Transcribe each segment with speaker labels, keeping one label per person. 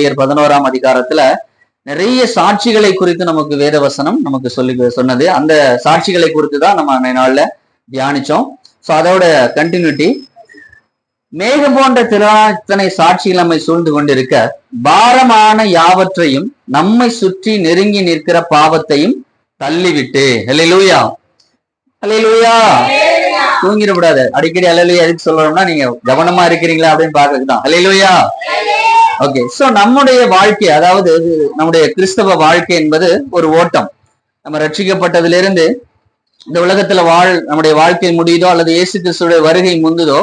Speaker 1: 11ஆம் அதிகாரத்துல நிறைய சாட்சிகளை குறித்து நமக்கு வேதவசனம் நமக்கு சொன்னது. அந்த சாட்சிகளை குறித்து தான் நம்ம அன்றைய நாள்ல தியானிச்சோம். சோ அதோட கண்டினியூட்டி, மேகம் போன்ற திறனை சாட்சிகள் நம்மை சூழ்ந்து கொண்டிருக்க பாரமான யாவற்றையும் நம்மை சுற்றி நெருங்கி நிற்கிற பாவத்தையும் தள்ளிவிட்டு. ஹல்லேலூயா, ஹல்லேலூயா. தூங்கிடக்கூடாது. அடிக்கடி ஹல்லேலூயா எதுக்கு சொல்றோம்னா, நீங்க கவனமா இருக்கிறீங்களா அப்படின்னு பாக்குறதுக்கு தான். ஹல்லேலூயா. ஓகே, சோ நம்முடைய வாழ்க்கை, அதாவது நம்முடைய கிறிஸ்தவ வாழ்க்கை என்பது ஒரு ஓட்டம். நம்ம ரட்சிக்கப்பட்டதிலிருந்து இந்த உலகத்துல நம்முடைய வாழ்க்கை முடியுதோ அல்லது இயேசு கிறிஸ்துடைய வருகை முந்துதோ,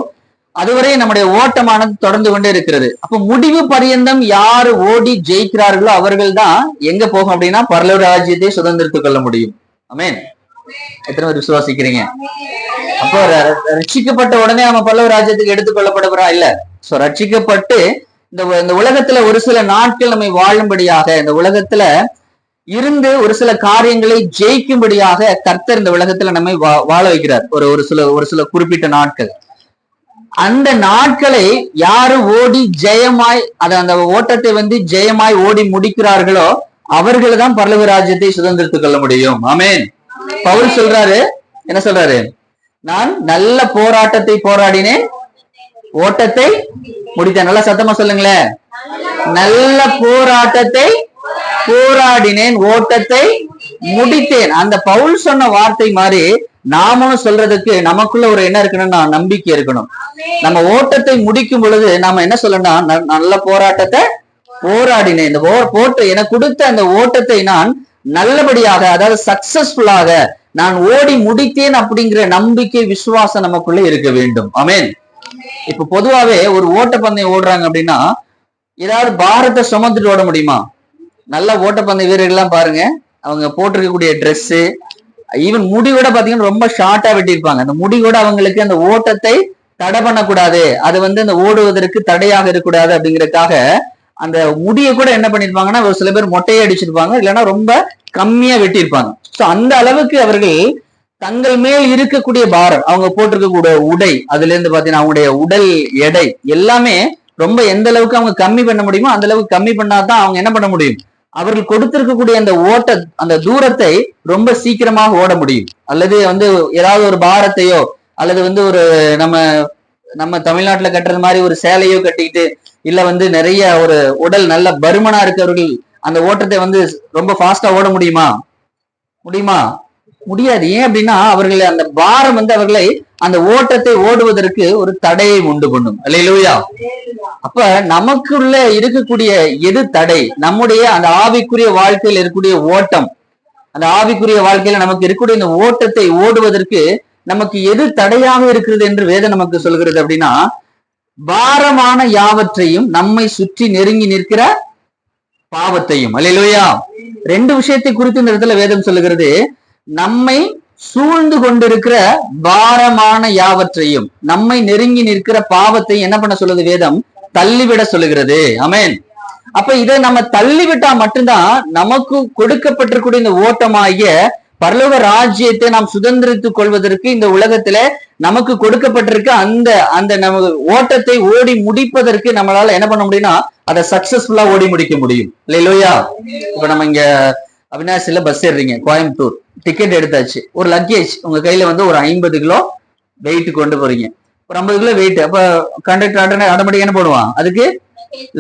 Speaker 1: அதுவரை நம்முடைய ஓட்டமானது தொடர்ந்து கொண்டே இருக்கிறது. அப்ப முடிவு பரியந்தம் யாரு ஓடி ஜெயிக்கிறார்களோ அவர்கள் தான் எங்க போகும் அப்படின்னா பரலோக ராஜ்யத்தை சுதந்திரித்துக் கொள்ள முடியும். ஆமென். எத்தனை பேர் விசுவாசிக்கிறீங்க? அப்போ ரட்சிக்கப்பட்ட உடனே நம்ம பரலோக ராஜ்யத்துக்கு எடுத்துக்கொள்ளப்படுறா இல்ல. சோ ரட்சிக்கப்பட்டு இந்த உலகத்துல ஒரு சில நாட்கள் நம்மை வாழும்படியாக, இந்த உலகத்துல இருந்து ஒரு சில காரியங்களை ஜெயிக்கும்படியாக கர்த்தர் இந்த உலகத்துல நம்மை வாழ வைக்கிறார். ஒரு சில குறிப்பிட்ட நாட்கள். அந்த நாட்களை யாரு ஓடி ஜெயமாய் அந்த ஓட்டத்தை ஜெயமாய் ஓடி முடிக்கிறார்களோ அவர்கள் தான் பரலோக ராஜ்யத்தை சுதந்திரித்துக் கொள்ள முடியும். ஆமென். பவுல் சொல்றாரு, என்ன சொல்றாரு? நான் நல்ல போராட்டத்தை போராடினேன், ஓட்டத்தை முடித்தேன். நல்லா சத்தமா சொல்லுங்களேன். நல்ல போராட்டத்தை போராடினேன், ஓட்டத்தை முடித்தேன். அந்த பவுல் சொன்ன வார்த்தை மாதிரி நாமளும் சொல்றதுக்கு நமக்குள்ள ஒரு என்ன இருக்கணும்னா நம்பிக்கை இருக்கணும். நம்ம ஓட்டத்தை முடிக்கும் பொழுது நாம என்ன சொல்லணும்? நல்ல போராட்டத்தை போராடினேன், இந்த எனக்கு கொடுத்த அந்த ஓட்டத்தை நான் நல்லபடியாக, அதாவது சக்சஸ்ஃபுல்லாக நான் ஓடி முடித்தேன் அப்படிங்கிற நம்பிக்கை, விசுவாசம் நமக்குள்ள இருக்க வேண்டும். ஆமென். இப்ப பொதுவாவே ஒரு ஓட்டப்பந்தயம் ஓடுறாங்க அப்படின்னா ஏதாவது பாரத்தை சுமந்துட்டு ஓட முடியுமா? நல்ல ஓட்டப்பந்தய வீரர்கள்லாம் பாருங்க, அவங்க போட்டிருக்கக்கூடிய ட்ரெஸ், ஈவன் முடி கூட பாத்தீங்கன்னா ரொம்ப ஷார்ட்டா வெட்டியிருப்பாங்க. அந்த முடி கூட அவங்களுக்கு அந்த ஓட்டத்தை தடை பண்ணக்கூடாது, அது அந்த ஓடுவதற்கு தடையாக இருக்கக்கூடாது அப்படிங்கறதுக்காக அந்த முடியை கூட என்ன பண்ணிருப்பாங்கன்னா ஒரு சில பேர் மொட்டையை அடிச்சிருப்பாங்க, இல்லைன்னா ரொம்ப கம்மியா வெட்டியிருப்பாங்க. சோ அந்த அளவுக்கு அவர்கள் தங்கள் மேல் இருக்கக்கூடிய பாரம், அவங்க போட்டிருக்கக்கூடிய உடை, அதுல இருந்து பாத்தீங்கன்னா அவங்களுடைய உடல் எடை எல்லாமே ரொம்ப எந்த அளவுக்கு அவங்க கம்மி பண்ண முடியுமோ அந்த அளவுக்கு கம்மி பண்ணாதான் அவங்க என்ன பண்ண முடியும், அவர்கள் கொடுத்திருக்கக்கூடிய அந்த தூரத்தை ரொம்ப சீக்கிரமாக ஓட முடியும். அல்லது ஏதாவது ஒரு பாரத்தையோ அல்லது ஒரு நம்ம தமிழ்நாட்டுல கட்டுறது மாதிரி ஒரு சேலையோ கட்டிக்கிட்டு, இல்ல நிறைய ஒரு உடல் நல்ல பருமனா இருக்கிறவர்கள் அந்த ஓட்டத்தை ரொம்ப ஃபாஸ்டா ஓட முடியுமா? முடியாது. ஏன் அப்படின்னா அவர்கள் அந்த பாரம் அவர்களை அந்த ஓட்டத்தை ஓடுவதற்கு ஒரு தடையை உண்டு பண்ணும். அல்லேலூயா. அப்ப நமக்குள்ள இருக்கக்கூடிய எது தடை? நம்முடைய அந்த ஆவிக்குரிய வாழ்க்கையில் இருக்கக்கூடிய ஓட்டம், அந்த ஆவிக்குரிய வாழ்க்கையில நமக்கு இருக்கக்கூடிய இந்த ஓட்டத்தை ஓடுவதற்கு நமக்கு எது தடையாக இருக்கிறது என்று வேதம் நமக்கு சொல்கிறது அப்படின்னா, பாரமான யாவற்றையும் நம்மை சுற்றி நெருங்கி நிற்கிற பாவத்தையும். அல்லேலூயா. ரெண்டு விஷயத்தை குறித்து இந்த இடத்துல வேதம் சொல்லுகிறது. நம்மை சூழ்ந்து கொண்டிருக்கிற பாரமான யாவற்றையும், நம்மை நெருங்கி நிற்கிற பாவத்தை என்ன பண்ண சொல்லுது வேதம்? தள்ளிவிட சொல்லுகிறது. ஆமென். அப்ப இதை நம்ம தள்ளிவிட்டா மட்டும்தான் நமக்கு கொடுக்கப்பட்டிருக்கூடிய இந்த ஓட்டமாகிய பரலோக ராஜ்யத்தை நாம் சுதந்திரித்துக் கொள்வதற்கு இந்த உலகத்துல நமக்கு கொடுக்கப்பட்டிருக்க அந்த நம்ம ஓட்டத்தை ஓடி முடிப்பதற்கு நம்மளால என்ன பண்ண முடியும்னா அதை சக்சஸ்ஃபுல்லா ஓடி முடிக்க முடியும். இல்லையா? இப்ப நம்ம இங்க அவினாசில பஸ் ஏறுறீங்க, கோயம்புத்தூர், டிக்கெட் எடுத்தாச்சு, ஒரு லக்கேஜ் உங்க கையில ஒரு 50 கிலோ வெயிட் கொண்டு போறீங்க, ஒரு 50 கிலோ வெயிட். அப்ப கண்டக்டர் ஆட்டோமேட்டிக் என்ன பண்ணுவான்? அதுக்கு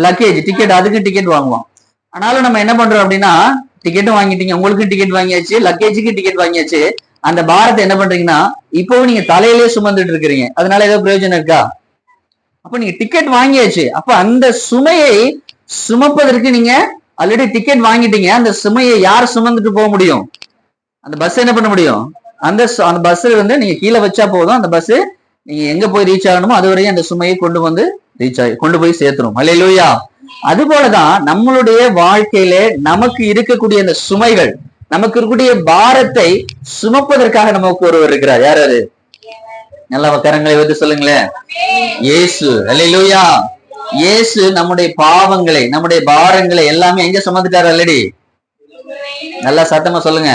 Speaker 1: லக்கேஜ் டிக்கெட், அதுக்கு டிக்கெட் வாங்குவான். ஆனாலும் நம்ம என்ன பண்றோம் அப்படின்னா, டிக்கெட்டும் வாங்கிட்டீங்க, உங்களுக்கு டிக்கெட் வாங்கியாச்சு, லக்கேஜுக்கு டிக்கெட் வாங்கியாச்சு, அந்த பாரத்தை என்ன பண்றீங்கன்னா இப்பவும் நீங்க தலையிலே சுமந்துட்டு இருக்கிறீங்க. அதனால ஏதோ பிரயோஜனம் இருக்கா? அப்ப நீங்க டிக்கெட் வாங்கியாச்சு, அப்ப அந்த சுமையை சுமப்பதற்கு நீங்க ஆல்ரெடி டிக்கெட் வாங்கிட்டீங்க. அந்த சுமையை யார் சுமந்துட்டு போக முடியும்? அந்த பஸ் என்ன பண்ண முடியும்? அந்த பஸ் நீங்க கீழே வச்சா போதும், அந்த பஸ் நீங்க எங்க போய் ரீச் ஆகணுமோ அது வரையும் அந்த சுமையை கொண்டு போய் சேர்த்துரும். அல்லேலூயா. அது போலதான் நம்மளுடைய வாழ்க்கையில நமக்கு இருக்கக்கூடிய அந்த சுமைகள், நமக்கு இருக்கக்கூடிய பாரத்தை சுமப்பதற்காக நமக்கு ஒருவர் இருக்கிறார். யார் அது? நல்ல கரங்களை வைத்து சொல்லுங்களேன். இயேசு. அல்லேலூயா. இயேசு நம்முடைய பாவங்களை, நம்முடைய பாரங்களை எல்லாமே எங்க சுமந்துட்டார்? ஆல்ரெடி. நல்லா சத்தமா சொல்லுங்க.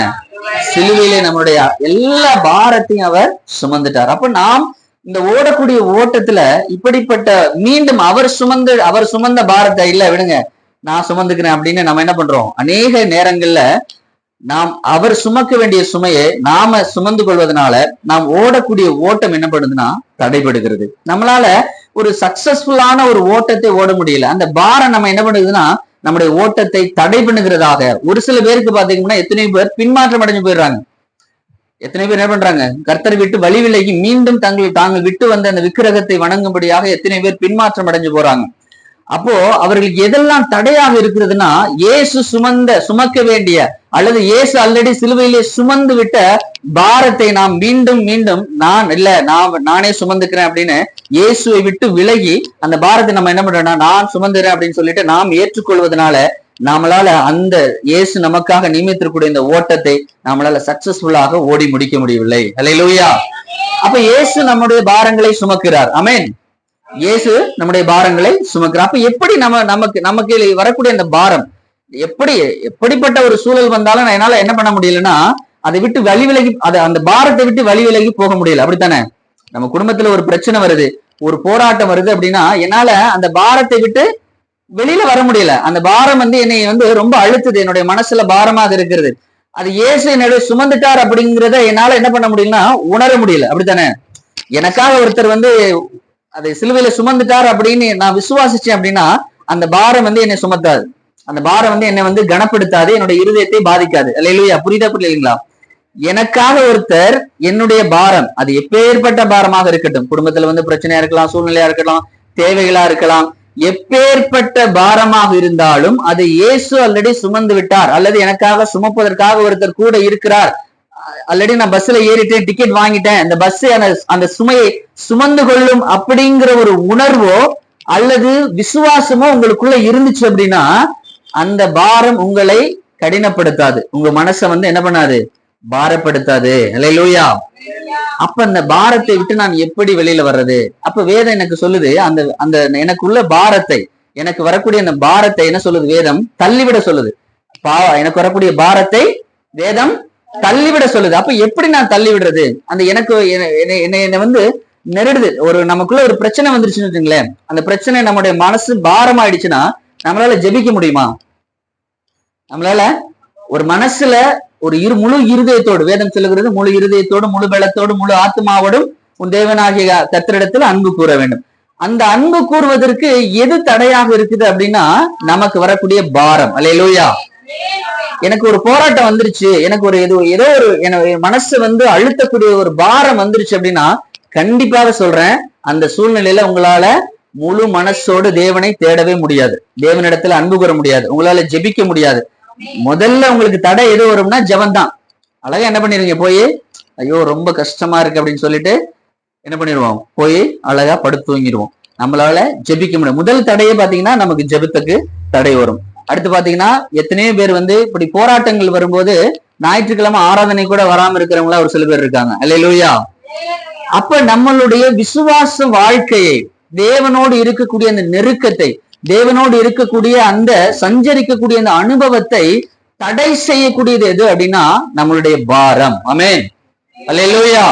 Speaker 1: சிலுவையிலே நம்மளுடைய எல்லா பாரத்தையும் அவர் சுமந்துட்டார். அப்ப நாம் இந்த ஓடக்கூடிய ஓட்டத்துல இப்படிப்பட்ட மீண்டும் அவர் சுமந்த பாரத்தை இல்ல விடுங்க, நான் சுமந்துக்கிறேன் அப்படின்னு நம்ம என்ன பண்றோம்? அநேக நேரங்கள்ல நாம் அவர் சுமக்க வேண்டிய சுமையை நாம சுமந்து கொள்வதனால நாம் ஓடக்கூடிய ஓட்டம் என்ன பண்ணுதுன்னா தடைபடுகிறது. நம்மளால ஒரு சக்சஸ்ஃபுல்லான ஒரு ஓட்டத்தை ஓட முடியல. அந்த பாரம் நம்ம என்ன பண்ணுதுன்னா நம்முடைய ஓட்டத்தை தடை பண்ணுகிறதாக. ஒரு சில பேருக்கு பாத்தீங்கன்னா எத்தனை பேர் பின்மாற்றம் அடைஞ்சு போயிடுறாங்க. எத்தனை பேர் என்ன பண்றாங்க? கர்த்தரை விட்டு வழி விலகி மீண்டும் தாங்கள் விட்டு வந்த அந்த விக்கிரகத்தை வணங்கும்படியாக எத்தனை பேர் பின்மாற்றம் அடைஞ்சு போறாங்க. அப்போ அவர்களுக்கு எதெல்லாம் தடையாக இருக்கிறதுனா, இயேசு சுமக்க வேண்டிய அல்லது இயேசு ஆல்ரெடி சிலுவையிலே சுமந்து விட்ட பாரத்தை நாம் மீண்டும் மீண்டும் நானே சுமந்துக்கிறேன் அப்படின்னு இயேசுவை விட்டு விலகி அந்த பாரத்தை நம்ம என்ன பண்றோம்னா நான் சுமந்துறேன் அப்படின்னு சொல்லிட்டு நாம் ஏற்றுக்கொள்வதனால நம்மளால அந்த இயேசு நமக்காக நியமித்திருக்கூடிய இந்த ஓட்டத்தை நம்மளால சக்சஸ்ஃபுல்லாக ஓடி முடிக்க முடியவில்லை. அல்லேலூயா. அப்ப இயேசு நம்முடைய பாரங்களை சுமக்கிறார். ஆமென். இயேசு நம்முடைய பாரங்களை சுமக்கிறார். அப்ப எப்படி நமக்கு வரக்கூடிய அந்த பாரம் எப்படிப்பட்ட ஒரு சூழல் வந்தாலும் என்னால என்ன பண்ண முடியலன்னா அதை விட்டு வழி விலகி அந்த பாரத்தை விட்டு வழி விலகி போக முடியல. அப்படித்தானே? நம்ம குடும்பத்துல ஒரு பிரச்சனை வருது, ஒரு போராட்டம் வருது அப்படின்னா என்னால அந்த பாரத்தை விட்டு வெளியில வர முடியல. அந்த பாரம் என்னை ரொம்ப அழுத்துது, என்னுடைய மனசுல பாரமாக இருக்கிறது. அது இயேசு என்னுடைய சுமந்துட்டார் அப்படிங்கிறத என்னால என்ன பண்ண முடியலன்னா உணர முடியல. அப்படித்தானே? எனக்காக ஒருத்தர் அதை சிலுவையில சுமந்துட்டார் அப்படின்னு நான் விசுவாசிச்சேன் அப்படின்னா அந்த பாரம் என்னை சுமத்தாது. அந்த பாரம் என்னை கனப்படுத்தாது, என்னுடைய இருதயத்தை பாதிக்காது. அல்லேலூயா. புரியுங்களா? எனக்காக ஒருத்தர் என்னுடைய பாரம் அது எப்பேற்பட்ட பாரமாக இருக்கட்டும், குடும்பத்துல பிரச்சனையா இருக்கலாம், சூழ்நிலையா இருக்கலாம், தேவைகளா இருக்கலாம், எப்பேற்பட்ட பாரமாக இருந்தாலும் அது இயேசு ஆல்ரெடி சுமந்து விட்டார். அல்லது எனக்காக சுமப்பதற்காக ஒருத்தர் கூட இருக்கிறார். ஆல்ரெடி நான் பஸ்ல ஏறிட்டேன், டிக்கெட் வாங்கிட்டேன், அந்த பஸ் அந்த சுமையை சுமந்து கொள்ளும் அப்படிங்கிற ஒரு உணர்வோ அல்லது விசுவாசமோ உங்களுக்குள்ள இருந்துச்சு அப்படின்னா அந்த பாரம் உங்களை கடினப்படுத்தாது, உங்க மனசை என்ன பண்ணாது, பாரப்படுத்தாது. அல்லேலூயா. அப்ப அந்த பாரத்தை விட்டு நான் எப்படி வெளியில வர்றது? அப்ப வேதம் எனக்கு சொல்லுது, அந்த எனக்குள்ள பாரத்தை, எனக்கு வரக்கூடிய அந்த பாரத்தை என்ன சொல்லுது வேதம்? தள்ளிவிட சொல்லுது. எனக்கு வரக்கூடிய பாரத்தை வேதம் தள்ளிவிட சொல்லுது. அப்ப எப்படி நான் தள்ளி விடுறது? அந்த எனக்கு என்ன நெருடுது. நமக்குள்ள ஒரு பிரச்சனை வந்துருச்சுன்னு வச்சுங்களேன், அந்த பிரச்சனை நம்முடைய மனசு பாரம் ஆயிடுச்சுன்னா நம்மளால ஜெபிக்க முடியுமா? நம்மளால ஒரு மனசுல முழு இருதயத்தோடு, வேதம் சொல்லுகிறது முழு இருதயத்தோடு, முழு பலத்தோடு, முழு ஆத்மாவோடும் உன் தேவனாகிய கர்த்தரிடத்துல அன்பு கூற வேண்டும். அந்த அன்பு கூறுவதற்கு எது தடையாக இருக்குது அப்படின்னா நமக்கு வரக்கூடிய பாரம். அல்லேலூயா. எனக்கு ஒரு போராட்டம் வந்துருச்சு, எனக்கு ஏதோ ஒரு மனசு அழுத்தக்கூடிய ஒரு பாரம் வந்துருச்சு அப்படின்னா கண்டிப்பாக சொல்றேன், அந்த சூழ்நிலையில உங்களால முழு மனசோடு தேவனை தேடவே முடியாது, தேவனிடத்துல அன்பு கூற முடியாது, உங்களால ஜெபிக்க முடியாது. முதல்ல உங்களுக்கு தடை எது வரும்னா ஜெபம் தான். அழகா என்ன பண்ணிருங்க, போய் ஐயோ ரொம்ப கஷ்டமா இருக்கு அப்படின்னு சொல்லிட்டு என்ன பண்ணிடுவோம், போய் அழகா படுத்து தூங்கிடுவோம். நம்மளால ஜெபிக்க முடியும். முதல் தடையே பாத்தீங்கன்னா நமக்கு ஜெபத்துக்கு தடை வரும். அடுத்து பாத்தீங்கன்னா எத்தனையோ பேர் இப்படி போராட்டங்கள் வரும்போது ஞாயிற்றுக்கிழமை ஆராதனை கூட வராம இருக்கிறவங்களா ஒரு சில பேர் இருக்காங்க. அல்லேலூயா. அப்ப நம்மளுடைய விசுவாச வாழ்க்கையை, தேவனோடு இருக்கக்கூடிய அந்த நெருக்கத்தை, தேவனோடு இருக்கக்கூடிய அந்த சஞ்சரிக்கக்கூடிய அந்த அனுபவத்தை தடை செய்யக்கூடியது எது அப்படின்னா நம்மளுடைய பாரம். ஆமென். அல்லேலூயா.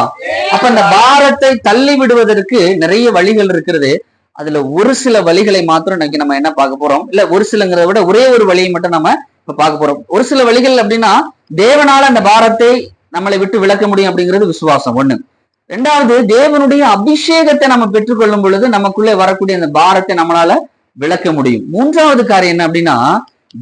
Speaker 1: அப்ப அந்த பாரத்தை தள்ளி விடுவதற்கு நிறைய வழிகள் இருக்கிறது. அதுல ஒரு சில வழிகளை மாத்திரம் இன்னைக்கு நம்ம என்ன பார்க்க போறோம், இல்ல ஒரு சிலங்கிறத விட ஒரே ஒரு வழியை மட்டும் நம்ம இப்ப பார்க்க போறோம். ஒரு சில வழிகள் அப்படின்னா தேவனால அந்த பாரத்தை நம்மளை விட்டு விளக்க முடியும் அப்படிங்கிறது விசுவாசம் ஒண்ணு. ரெண்டாவது, தேவனுடைய அபிஷேகத்தை நம்ம பெற்றுக்கொள்ளும் பொழுது நமக்குள்ளே வரக்கூடிய அந்த பாரத்தை நம்மளால விளக்க முடியும். மூன்றாவது காரியம் என்ன அப்படின்னா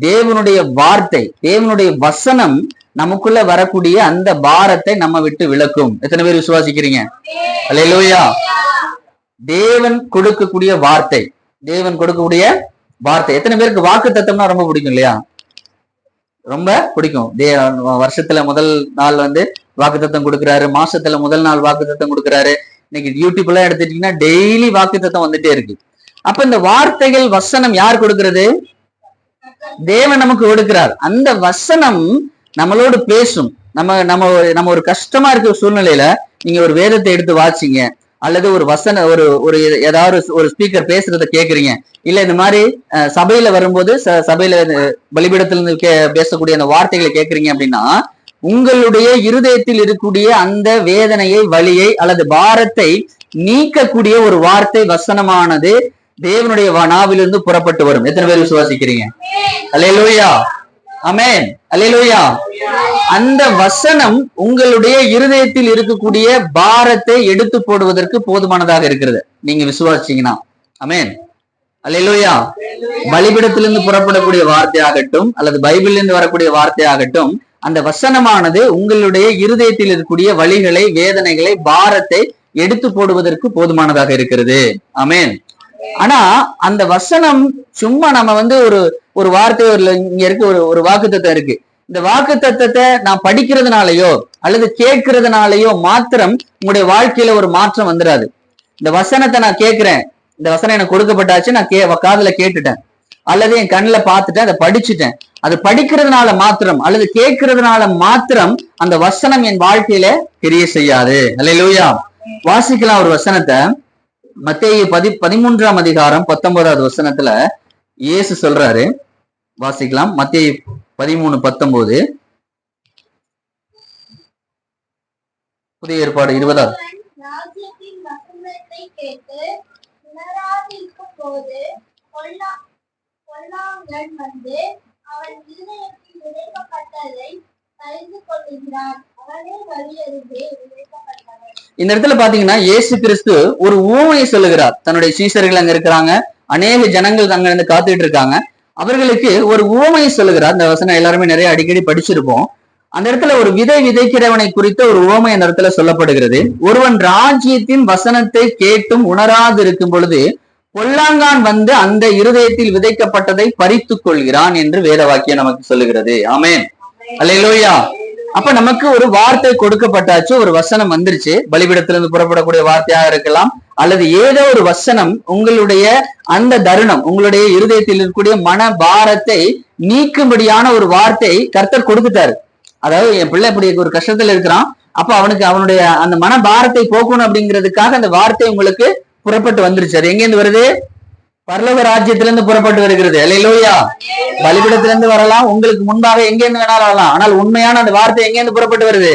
Speaker 1: தேவனுடைய வார்த்தை, தேவனுடைய வசனம் நமக்குள்ள வரக்கூடிய அந்த பாரத்தை நம்ம விட்டு விளக்கும். எத்தனை பேர் விசுவாசிக்கிறீங்க? அல்லேலூயா. தேவன் கொடுக்கக்கூடிய வார்த்தை, தேவன் கொடுக்கக்கூடிய வார்த்தை. எத்தனை பேருக்கு வாக்கு தத்தம்னா ரொம்ப பிடிக்கும் இல்லையா? ரொம்ப பிடிக்கும். வருஷத்துல முதல் நாள் வாக்கு தத்தம் கொடுக்குறாரு, மாசத்துல முதல் நாள் வாக்கு தத்தம் கொடுக்குறாரு. இன்னைக்கு யூடியூப் எல்லாம் எடுத்துட்டீங்கன்னா டெய்லி வாக்கு தத்தம் வந்துட்டே இருக்கு. அப்ப இந்த வார்த்தைகள் வசனம் யார் கொடுக்கிறது? தேவன் நமக்கு கொடுக்கிறார். அந்த வசனம் நம்மளோடு பேசும். நம்ம ஒரு கஷ்டமா இருக்கிற சூழ்நிலையில நீங்க ஒரு வேதத்தை எடுத்து வாசிங்க, அல்லது ஒரு ஒரு ஏதாவது ஒரு ஸ்பீக்கர் பேசுறத கேக்குறீங்க, இல்ல இந்த மாதிரி சபையில வரும்போது சபையில பலிபீடத்திலிருந்து பேசக்கூடிய அந்த வார்த்தைகளை கேக்குறீங்க அப்படின்னா உங்களுடைய இருதயத்தில் இருக்கக்கூடிய அந்த வேதனையை, வலியை அல்லது பாரத்தை நீக்கக்கூடிய ஒரு வார்த்தை வசனமானது தேவனுடைய நாவிலிருந்து புறப்பட்டு வரும். எத்தனை பேர் விசுவாசிக்கிறீங்க? அல்லேலூயா, ஆமென், அல்லேலூயா. அந்த வசனம் உங்களுடைய இருதயத்தில் இருக்கக்கூடிய பாரத்தை எடுத்து போடுவதற்கு போதுமானதாக இருக்கிறது, நீங்க விசுவாசிச்சீங்கன்னா. ஆமென், அல்லேலூயா. பலிபீடத்திலிருந்து புறப்படக்கூடிய வார்த்தையாகட்டும் அல்லது பைபிளிலிருந்து வரக்கூடிய வார்த்தையாகட்டும், அந்த வசனமானது உங்களுடைய இருதயத்தில் இருக்கக்கூடிய வலிகளை, வேதனைகளை, பாரத்தை எடுத்து போடுவதற்கு போதுமானதாக இருக்கிறது. ஆமென். ஆனா அந்த வசனம் சும்மா நம்ம ஒரு வார்த்தை, இங்க இருக்கு ஒரு வாக்குத்தத்தம் இருக்கு. இந்த வாக்குத்தத்தத்தை நான் படிக்கிறதுனாலயோ அல்லது கேட்கறதுனாலயோ மாத்திரம் உங்களுடைய வாழ்க்கையில ஒரு மாற்றம் வந்துடாது. இந்த வசனத்தை நான் கேட்கிறேன், இந்த வசனம் எனக்கு கொடுக்கப்பட்டாச்சு, நான் காதுல கேட்டுட்டேன் அல்லது என் கண்ணுல பார்த்துட்டேன், அதை படிச்சுட்டேன். அது படிக்கிறதுனால மாத்திரம் அல்லது கேட்கறதுனால மாத்திரம் அந்த வசனம் என் வாழ்க்கையில கிரிய செய்யாது. அல்லேலூயா. வாசிக்கலாம் ஒரு வசனத்தை. மத்தேயு 13ஆம் அதிகாரம் 19வது வசனத்துல இயேசு சொல்றாரு. வாசிக்கலாம். மத்தேயு 13:19. புதிய ஏற்பாடு 20வது. இந்த இடத்துல பாத்தீங்கன்னா இயேசு கிறிஸ்து ஒரு உவமையை சொல்லுகிறார். தன்னுடைய சீஷர்கள் அங்க இருக்கிறாங்க, அநேக ஜனங்கள் அங்க இருந்து காத்துட்டு இருக்காங்க. அவர்களுக்கு ஒரு உவமையை சொல்லுகிறார். இந்த வசனம் எல்லாருமே நிறைய அடிக்கடி படிச்சிருப்போம். அந்த இடத்துல ஒரு விதை விதைக்கிறவனை குறித்த ஒரு உவமை அந்த இடத்துல சொல்லப்படுகிறது. ஒருவன் ராஜ்யத்தின் வசனத்தை கேட்டும் உணராது இருக்கும் பொழுது பொல்லாங்கான் வந்து அந்த இருதயத்தில் விதைக்கப்பட்டதை பறித்துக் கொள்கிறான் என்று வேத வாக்கியம் நமக்கு சொல்லுகிறது. ஆமென், அல்லேலூயா. அப்ப நமக்கு ஒரு வார்த்தை கொடுக்கப்பட்டாச்சு, ஒரு வசனம் வந்துருச்சு. பலிபீடத்திலிருந்து புறப்படக்கூடிய வார்த்தையாக இருக்கலாம் அல்லது ஏதோ ஒரு வசனம் உங்களுடைய அந்த தருணம், உங்களுடைய இருதயத்தில் இருக்கக்கூடிய மன பாரத்தை நீக்கும்படியான ஒரு வார்த்தை கர்த்தர் கொடுத்துட்டாரு. அதாவது என் பிள்ளை இப்படி ஒரு கஷ்டத்துல இருக்கிறான், அப்ப அவனுக்கு அவனுடைய அந்த மன பாரத்தை போக்கணும் அப்படிங்கிறதுக்காக அந்த வார்த்தை உங்களுக்கு புறப்பட்டு வந்துருச்சு. அது எங்கேருந்து வருது? பரலோக ராஜ்யத்திலிருந்து புறப்பட்டு வருகிறது. அல்லேலூயா. பலிபீடத்திலிருந்து வரலாம், உங்களுக்கு முன்பாக எங்கேருந்து வேணாலும் வரலாம். ஆனால் உண்மையான அந்த வார்த்தை எங்கேருந்து புறப்பட்டு வருது?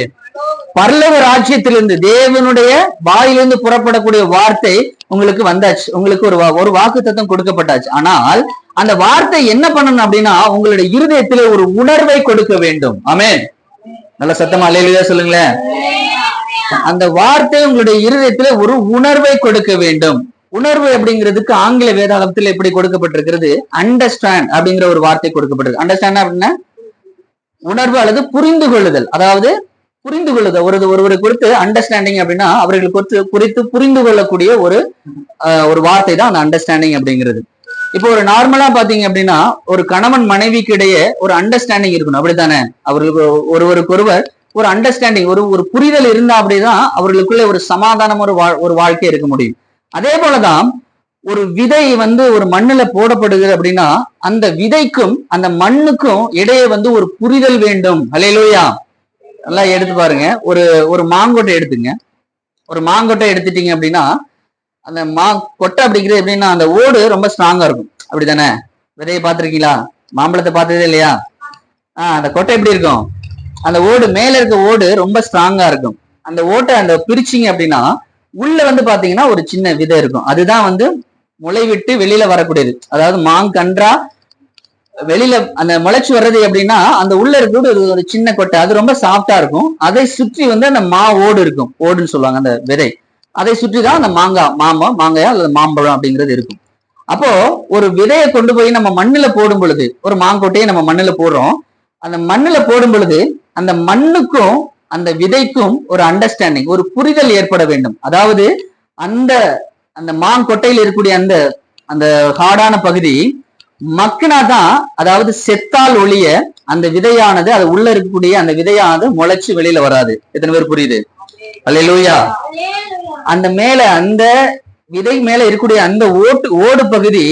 Speaker 1: பரலோக ராஜ்யத்திலிருந்து, தேவனுடைய வாயிலிருந்து புறப்படக்கூடிய வார்த்தை உங்களுக்கு வந்தாச்சு. உங்களுக்கு ஒரு வாக்குத்தத்தம் கொடுக்கப்பட்டாச்சு. ஆனால் அந்த வார்த்தை என்ன பண்ணணும் அப்படின்னா உங்களுடைய இருதயத்திலே ஒரு உணர்வை கொடுக்க வேண்டும். ஆமென். நல்ல சத்தமா அல்லேலூயா சொல்லுங்களேன். அந்த வார்த்தை உங்களுடைய இருதயத்திலே ஒரு உணர்வை கொடுக்க வேண்டும். உணர்வு அப்படிங்கிறதுக்கு ஆங்கில வேதாளத்தில் எப்படி கொடுக்கப்பட்டிருக்கிறது? அண்டர்ஸ்டாண்ட் அப்படிங்கிற ஒரு வார்த்தை கொடுக்கப்பட்டிருக்கு. அண்டர்ஸ்டாண்ட் அப்படின்னா உணர்வு அல்லது புரிந்து கொள்ளுதல். அதாவது புரிந்து கொள்ளுதல், ஒருவரை குறித்து அண்டர்ஸ்டாண்டிங் அப்படின்னா அவர்களுக்கு குறித்து புரிந்து கொள்ளக்கூடிய ஒரு வார்த்தை தான் அந்த அண்டர்ஸ்டாண்டிங் அப்படிங்கிறது. இப்போ ஒரு நார்மலா பாத்தீங்க அப்படின்னா ஒரு கணவன் மனைவிக்கு இடையே ஒரு அண்டர்ஸ்டாண்டிங் இருக்கணும், அப்படித்தானே? அவர்களுக்கு ஒருவருக்கொருவர் ஒரு அண்டர்ஸ்டாண்டிங், ஒரு புரிதல் இருந்தா அப்படிதான் அவர்களுக்குள்ள ஒரு சமாதானம், ஒரு வாழ்க்கை இருக்க முடியும். அதே போலதான் ஒரு விதை ஒரு மண்ணுல போடப்படுகிறது அப்படின்னா அந்த விதைக்கும் அந்த மண்ணுக்கும் இடையே ஒரு புரிதல் வேண்டும். அல்லேலூயா. நல்லா எடுத்து பாருங்க. ஒரு மாங்கொட்டை எடுத்துங்க. ஒரு மாங்கொட்டை எடுத்துட்டீங்க அப்படின்னா அந்த கொட்டை அப்படிங்கிறது எப்படின்னா அந்த ஓடு ரொம்ப ஸ்ட்ராங்கா இருக்கும், அப்படித்தானே? விதையை பார்த்திருக்கீங்களா? மாம்பழத்தை பார்த்ததே இல்லையா? அந்த கொட்டை எப்படி இருக்கும்? அந்த ஓடு மேல இருக்க ஓடு ரொம்ப ஸ்ட்ராங்கா இருக்கும். அந்த ஓட்டை பிரிச்சிங்க அப்படின்னா உள்ள பாத்தீங்கன்னா ஒரு சின்ன விதை இருக்கும். அதுதான் முளை விட்டு வெளியில வரக்கூடியது. அதாவது மாங்கன்றா வெளியில அந்த முளைச்சு வர்றது அப்படின்னா அந்த உள்ள இருக்கிறது ஒரு சின்ன கொட்டை, அது ரொம்ப சாஃப்டா இருக்கும். அதை சுற்றி அந்த ஓடு இருக்கும், ஓடுன்னு சொல்லுவாங்க அந்த விதை. அதை சுற்றிதான் அந்த மாங்காயா அல்லது மாம்பழம் அப்படிங்கிறது இருக்கும். அப்போ ஒரு விதையை கொண்டு போய் நம்ம மண்ணுல போடும் பொழுது, ஒரு மாங்கொட்டையை நம்ம மண்ணுல போடுறோம். அந்த மண்ணுல போடும் பொழுது அந்த மண்ணுக்கும் அந்த விதைக்கும் ஒரு அண்டர்ஸ்டாண்டிங், ஒரு புரிதல் ஏற்பட வேண்டும். அதாவது அந்த மாங்கொட்டையில் இருக்கக்கூடிய அந்த ஹார்டான பகுதி மக்குனாதான், அதாவது செத்தால் ஒழிய அந்த விதையானது, அது உள்ள இருக்கக்கூடிய அந்த விதையானது முளைச்சு வெளியில வராது. எத்தனை பேர் புரியுது? அல்லேலூயா. அந்த மேல அந்த விதை மேல இருக்கக்கூடிய அந்த ஓடு பகுதி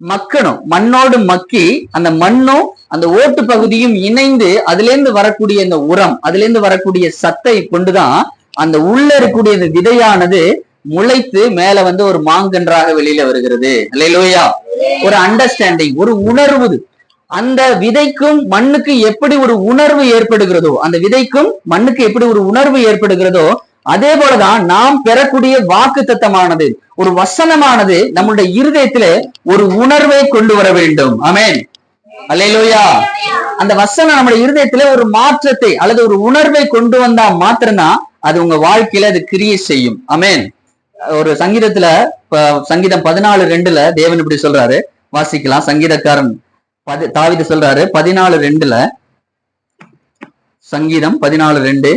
Speaker 1: மக்கணும், மண்ணோடு மக்கி அந்த மண்ணும் அந்த ஓட்டு பகுதியும் இணைந்து அதுல இருந்து வரக்கூடிய இந்த உரம், அதுல இருந்து வரக்கூடிய சத்தை கொண்டுதான் அந்த உள்ள இருக்கக்கூடிய இந்த விதையானது முளைத்து மேல ஒரு மாங்கன்றாக வெளியில வருகிறது. அல்லேலூயா. ஒரு அண்டர்ஸ்டாண்டிங், ஒரு உணர்வு. அந்த விதைக்கும் மண்ணுக்கு எப்படி ஒரு உணர்வு ஏற்படுகிறதோ, அந்த விதைக்கும் மண்ணுக்கு எப்படி ஒரு உணர்வு ஏற்படுகிறதோ அதே போலதான் நாம் பெறக்கூடிய வாக்கு தத்தமானது, ஒரு வசனமானது நம்முடைய இருதயத்திலே ஒரு உணர்வை கொண்டு வர வேண்டும். ஆமென், அல்லேலூயா. அந்த வசனம் நம்முடைய இருதயத்திலே ஒரு மாற்றத்தை அல்லது ஒரு உணர்வை கொண்டு வந்தா மாத்திரம்தான் அது உங்க வாழ்க்கையில அது கிரியை செய்யும். ஆமென். ஒரு சங்கீதத்துல சங்கீதம் 14:2 தேவன் இப்படி சொல்றாரு, வாசிக்கலாம். சங்கீதக்காரன் தாவீது சொல்றாரு 14:2, சங்கீதம் 14:2,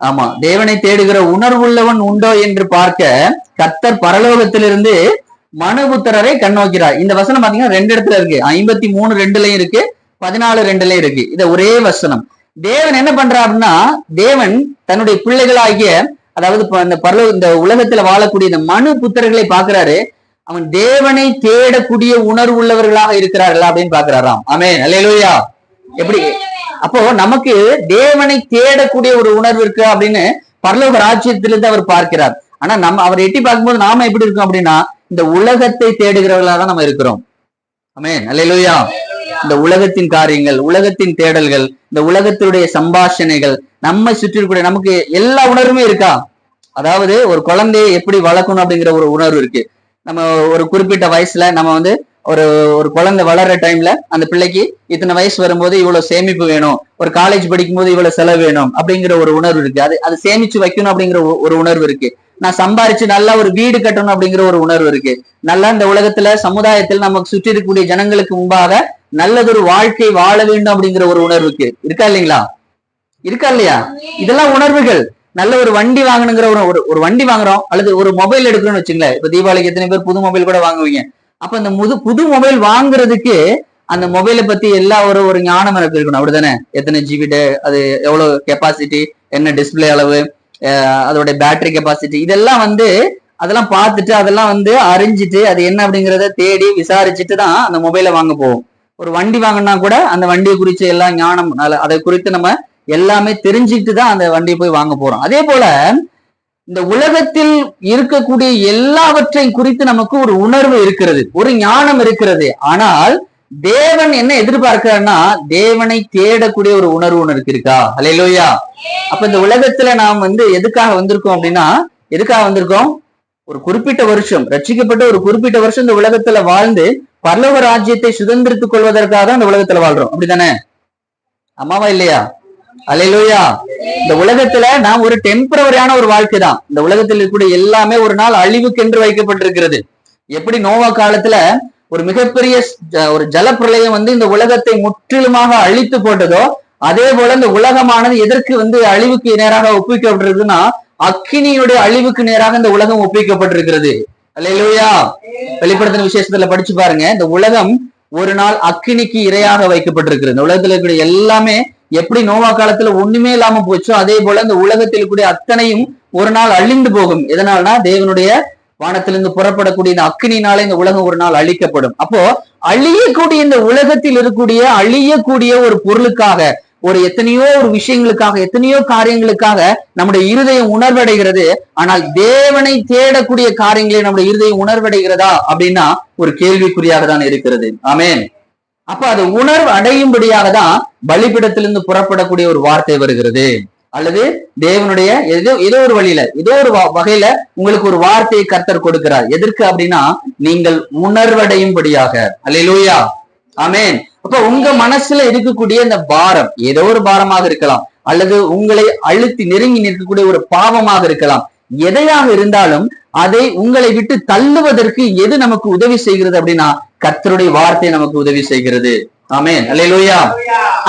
Speaker 1: ஆமா, தேவனை தேடுகிற உணர்வுள்ளவன் உண்டோ என்று பார்க்க கர்த்தர் பரலோகத்திலிருந்து மனுபுத்திரரை கண்ணோக்கிறார். இந்த வசனம் பாத்தீங்கன்னா 2 இடத்துல இருக்கு, 53:2லயும் இருக்கு, 14:2லயும் இருக்கு. இத ஒரே வசனம். தேவன் என்ன பண்றார் அப்படின்னா, தேவன் தன்னுடைய பிள்ளைகளாகிய, அதாவது இந்த உலகத்துல வாழக்கூடிய இந்த மனு புத்திரர்களை பாக்குறாரு. அவன் தேவனை தேடக்கூடிய உணர்வு உள்ளவர்களாக இருக்கிறார்களா அப்படின்னு பாக்குறாராம். ஆமென், அல்லேலூயா. எப்படி அப்போ நமக்கு தேவனை தேடக்கூடிய ஒரு உணர்வு இருக்கு அப்படின்னு பரலோக ராஜ்யத்திலிருந்து அவர் பார்க்கிறார். ஆனா அவர் எட்டி பார்க்கும்போது நாம எப்படி இருக்கோம் அப்படின்னா, இந்த உலகத்தை தேடுகிறவர்களா தான் நம்ம இருக்கிறோம். ஆமென், அல்லேலூயா. இந்த உலகத்தின் காரியங்கள், உலகத்தின் தேடல்கள், இந்த உலகத்தினுடைய சம்பாஷணைகள், நம்மை சுற்றி இருக்கக்கூடிய நமக்கு எல்லா உணர்வுமே இருக்கா? அதாவது ஒரு குழந்தையை எப்படி வளர்க்கணும் அப்படிங்கிற ஒரு உணர்வு இருக்கு. நம்ம ஒரு குறிப்பிட்ட வயசுல நம்ம ஒரு குழந்தை வளர்ற டைம்ல அந்த பிள்ளைக்கு இத்தனை வயசு வரும்போது இவ்வளவு சேமிப்பு வேணும், ஒரு காலேஜ் படிக்கும் போது இவ்வளவு செலவு வேணும் அப்படிங்கிற ஒரு உணர்வு இருக்கு. அது சேமிச்சு வைக்கணும் அப்படிங்கிற ஒரு உணர்வு இருக்கு. நான் சம்பாரிச்சு நல்லா ஒரு வீடு கட்டணும் அப்படிங்கிற ஒரு உணர்வு இருக்கு. நல்லா இந்த உலகத்துல சமுதாயத்தில் நமக்கு சுற்றி இருக்கக்கூடிய ஜனங்களுக்கு முன்பாக நல்லதொரு வாழ்க்கை வாழ வேண்டும் அப்படிங்கிற ஒரு உணர்வு இருக்கா இல்லைங்களா? இருக்கா இல்லையா? இதெல்லாம் உணர்வுகள். நல்ல ஒரு வண்டி வாங்கணுங்கிற ஒரு வண்டி வாங்குறோம், அல்லது ஒரு மொபைல் எடுக்கணும்னு வச்சுங்களேன். இப்ப தீபாவளிக்கு எத்தனை பேர் புது மொபைல் கூட வாங்குவீங்க. அப்ப அந்த புது மொபைல் வாங்குறதுக்கு அந்த மொபைலை பத்தி எல்லா ஒரு ஞானம் எனக்கு இருக்கணும், அப்படித்தானே? எத்தனை ஜிபி, அது எவ்வளவு கெப்பாசிட்டி, என்ன டிஸ்பிளே அளவு, அதோட பேட்டரி கெப்பாசிட்டி, இதெல்லாம் அதெல்லாம் பார்த்துட்டு அதெல்லாம் அறிஞ்சிட்டு அது என்ன அப்படிங்கிறத தேடி விசாரிச்சுட்டு தான் அந்த மொபைலை வாங்க போவோம். ஒரு வண்டி வாங்கினா கூட அந்த வண்டியை குறிச்ச எல்லா ஞானம், அதை குறித்து நம்ம எல்லாமே தெரிஞ்சுக்கிட்டு தான் அந்த வண்டியை போய் வாங்க போறோம். அதே போல இந்த உலகத்தில் இருக்கக்கூடிய எல்லாவற்றையும் குறித்து நமக்கு ஒரு உணர்வு இருக்கிறது, ஒரு ஞானம் இருக்கிறது. ஆனால் தேவன் என்ன எதிர்பார்க்கிறார்னா, தேவனை தேடக்கூடிய ஒரு உணர்வு உனக்கு இருக்கா? அல்லேலூயா. அப்ப இந்த உலகத்துல நாம் எதுக்காக வந்திருக்கோம் அப்படின்னா, எதுக்காக வந்திருக்கோம்? ஒரு குறிப்பிட்ட வருஷம் ரட்சிக்கப்பட்ட ஒரு குறிப்பிட்ட வருஷம் இந்த உலகத்துல வாழ்ந்து பரலோக ராஜ்யத்தை சுதந்திரித்துக் கொள்வதற்காக தான் இந்த உலகத்துல வாழ்றோம், அப்படித்தானே? அம்மாவா இல்லையா? அல்லேலூயா. இந்த உலகத்துல நாம் ஒரு டெம்பரவரியான ஒரு வாழ்க்கை தான். இந்த உலகத்தில் இருக்கக்கூடிய எல்லாமே ஒரு நாள் அழிவுக்கென்று வைக்கப்பட்டிருக்கிறது. எப்படி நோவா காலத்துல ஒரு மிகப்பெரிய ஒரு ஜலப்பிரளயம் இந்த உலகத்தை முற்றிலுமாக அழித்து போட்டதோ, அதே போல இந்த உலகமானது எதற்கு அழிவுக்கு நேராக ஒப்புவிக்கப்பட்டிருக்குன்னா, அக்கினியுடைய அழிவுக்கு நேராக இந்த உலகம் ஒப்புவிக்கப்பட்டிருக்கிறது. அல்லேலூயா. வெளிப்படுத்தின விசேஷத்துல படிச்சு பாருங்க. இந்த உலகம் ஒரு நாள் அக்கினிக்கு இரையாக வைக்கப்பட்டிருக்கிறது. இந்த உலகத்துல இருக்கக்கூடிய எல்லாமே எப்படி நோவா காலத்துல ஒண்ணுமே இல்லாம போச்சோ, அதே போல இந்த உலகத்தில் கூடிய அத்தனையும் ஒரு நாள் அழிந்து போகும். எதனால்னா, தேவனுடைய வானத்திலிருந்து புறப்படக்கூடிய இந்த அக்கினினால இந்த உலகம் ஒரு நாள் அழிக்கப்படும். அப்போ அழியக்கூடிய இந்த உலகத்தில் இருக்கக்கூடிய அழியக்கூடிய ஒரு பொருளுக்காக, ஒரு எத்தனையோ ஒரு விஷயங்களுக்காக, எத்தனையோ காரியங்களுக்காக நம்முடைய இருதயம் உணர்வடைகிறது. ஆனால் தேவனை தேடக்கூடிய காரியங்களை நம்முடைய இருதயம் உணர்வடைகிறதா அப்படின்னா ஒரு கேள்விக்குறியாக தான் இருக்கிறது. ஆமென். அப்ப அது உணர்வு அடையும்படியாக தான் பலிபீடத்திலிருந்து புறப்படக்கூடிய ஒரு வார்த்தை வருகிறது, அல்லது தேவனுடைய ஏதோ ஒரு வழியில, ஏதோ ஒரு வகையில உங்களுக்கு ஒரு வார்த்தையை கர்த்தர் கொடுக்கிறார். எதற்கு அப்படின்னா, நீங்கள் உணர்வடையும்படியாக. அல்லேலூயா. ஆமென். அப்ப உங்க மனசுல இருக்கக்கூடிய இந்த பாரம் ஏதோ ஒரு பாரமாக இருக்கலாம், அல்லது உங்களை அழுத்தி நெருங்கி நிற்கக்கூடிய ஒரு பாவமாக இருக்கலாம். எதையாக இருந்தாலும் அதை உங்களை விட்டு தள்ளுவதற்கு எது நமக்கு உதவி செய்கிறது அப்படின்னா, கர்த்தருடைய வார்த்தை நமக்கு உதவி செய்கிறது. ஆமென், அல்லேலூயா.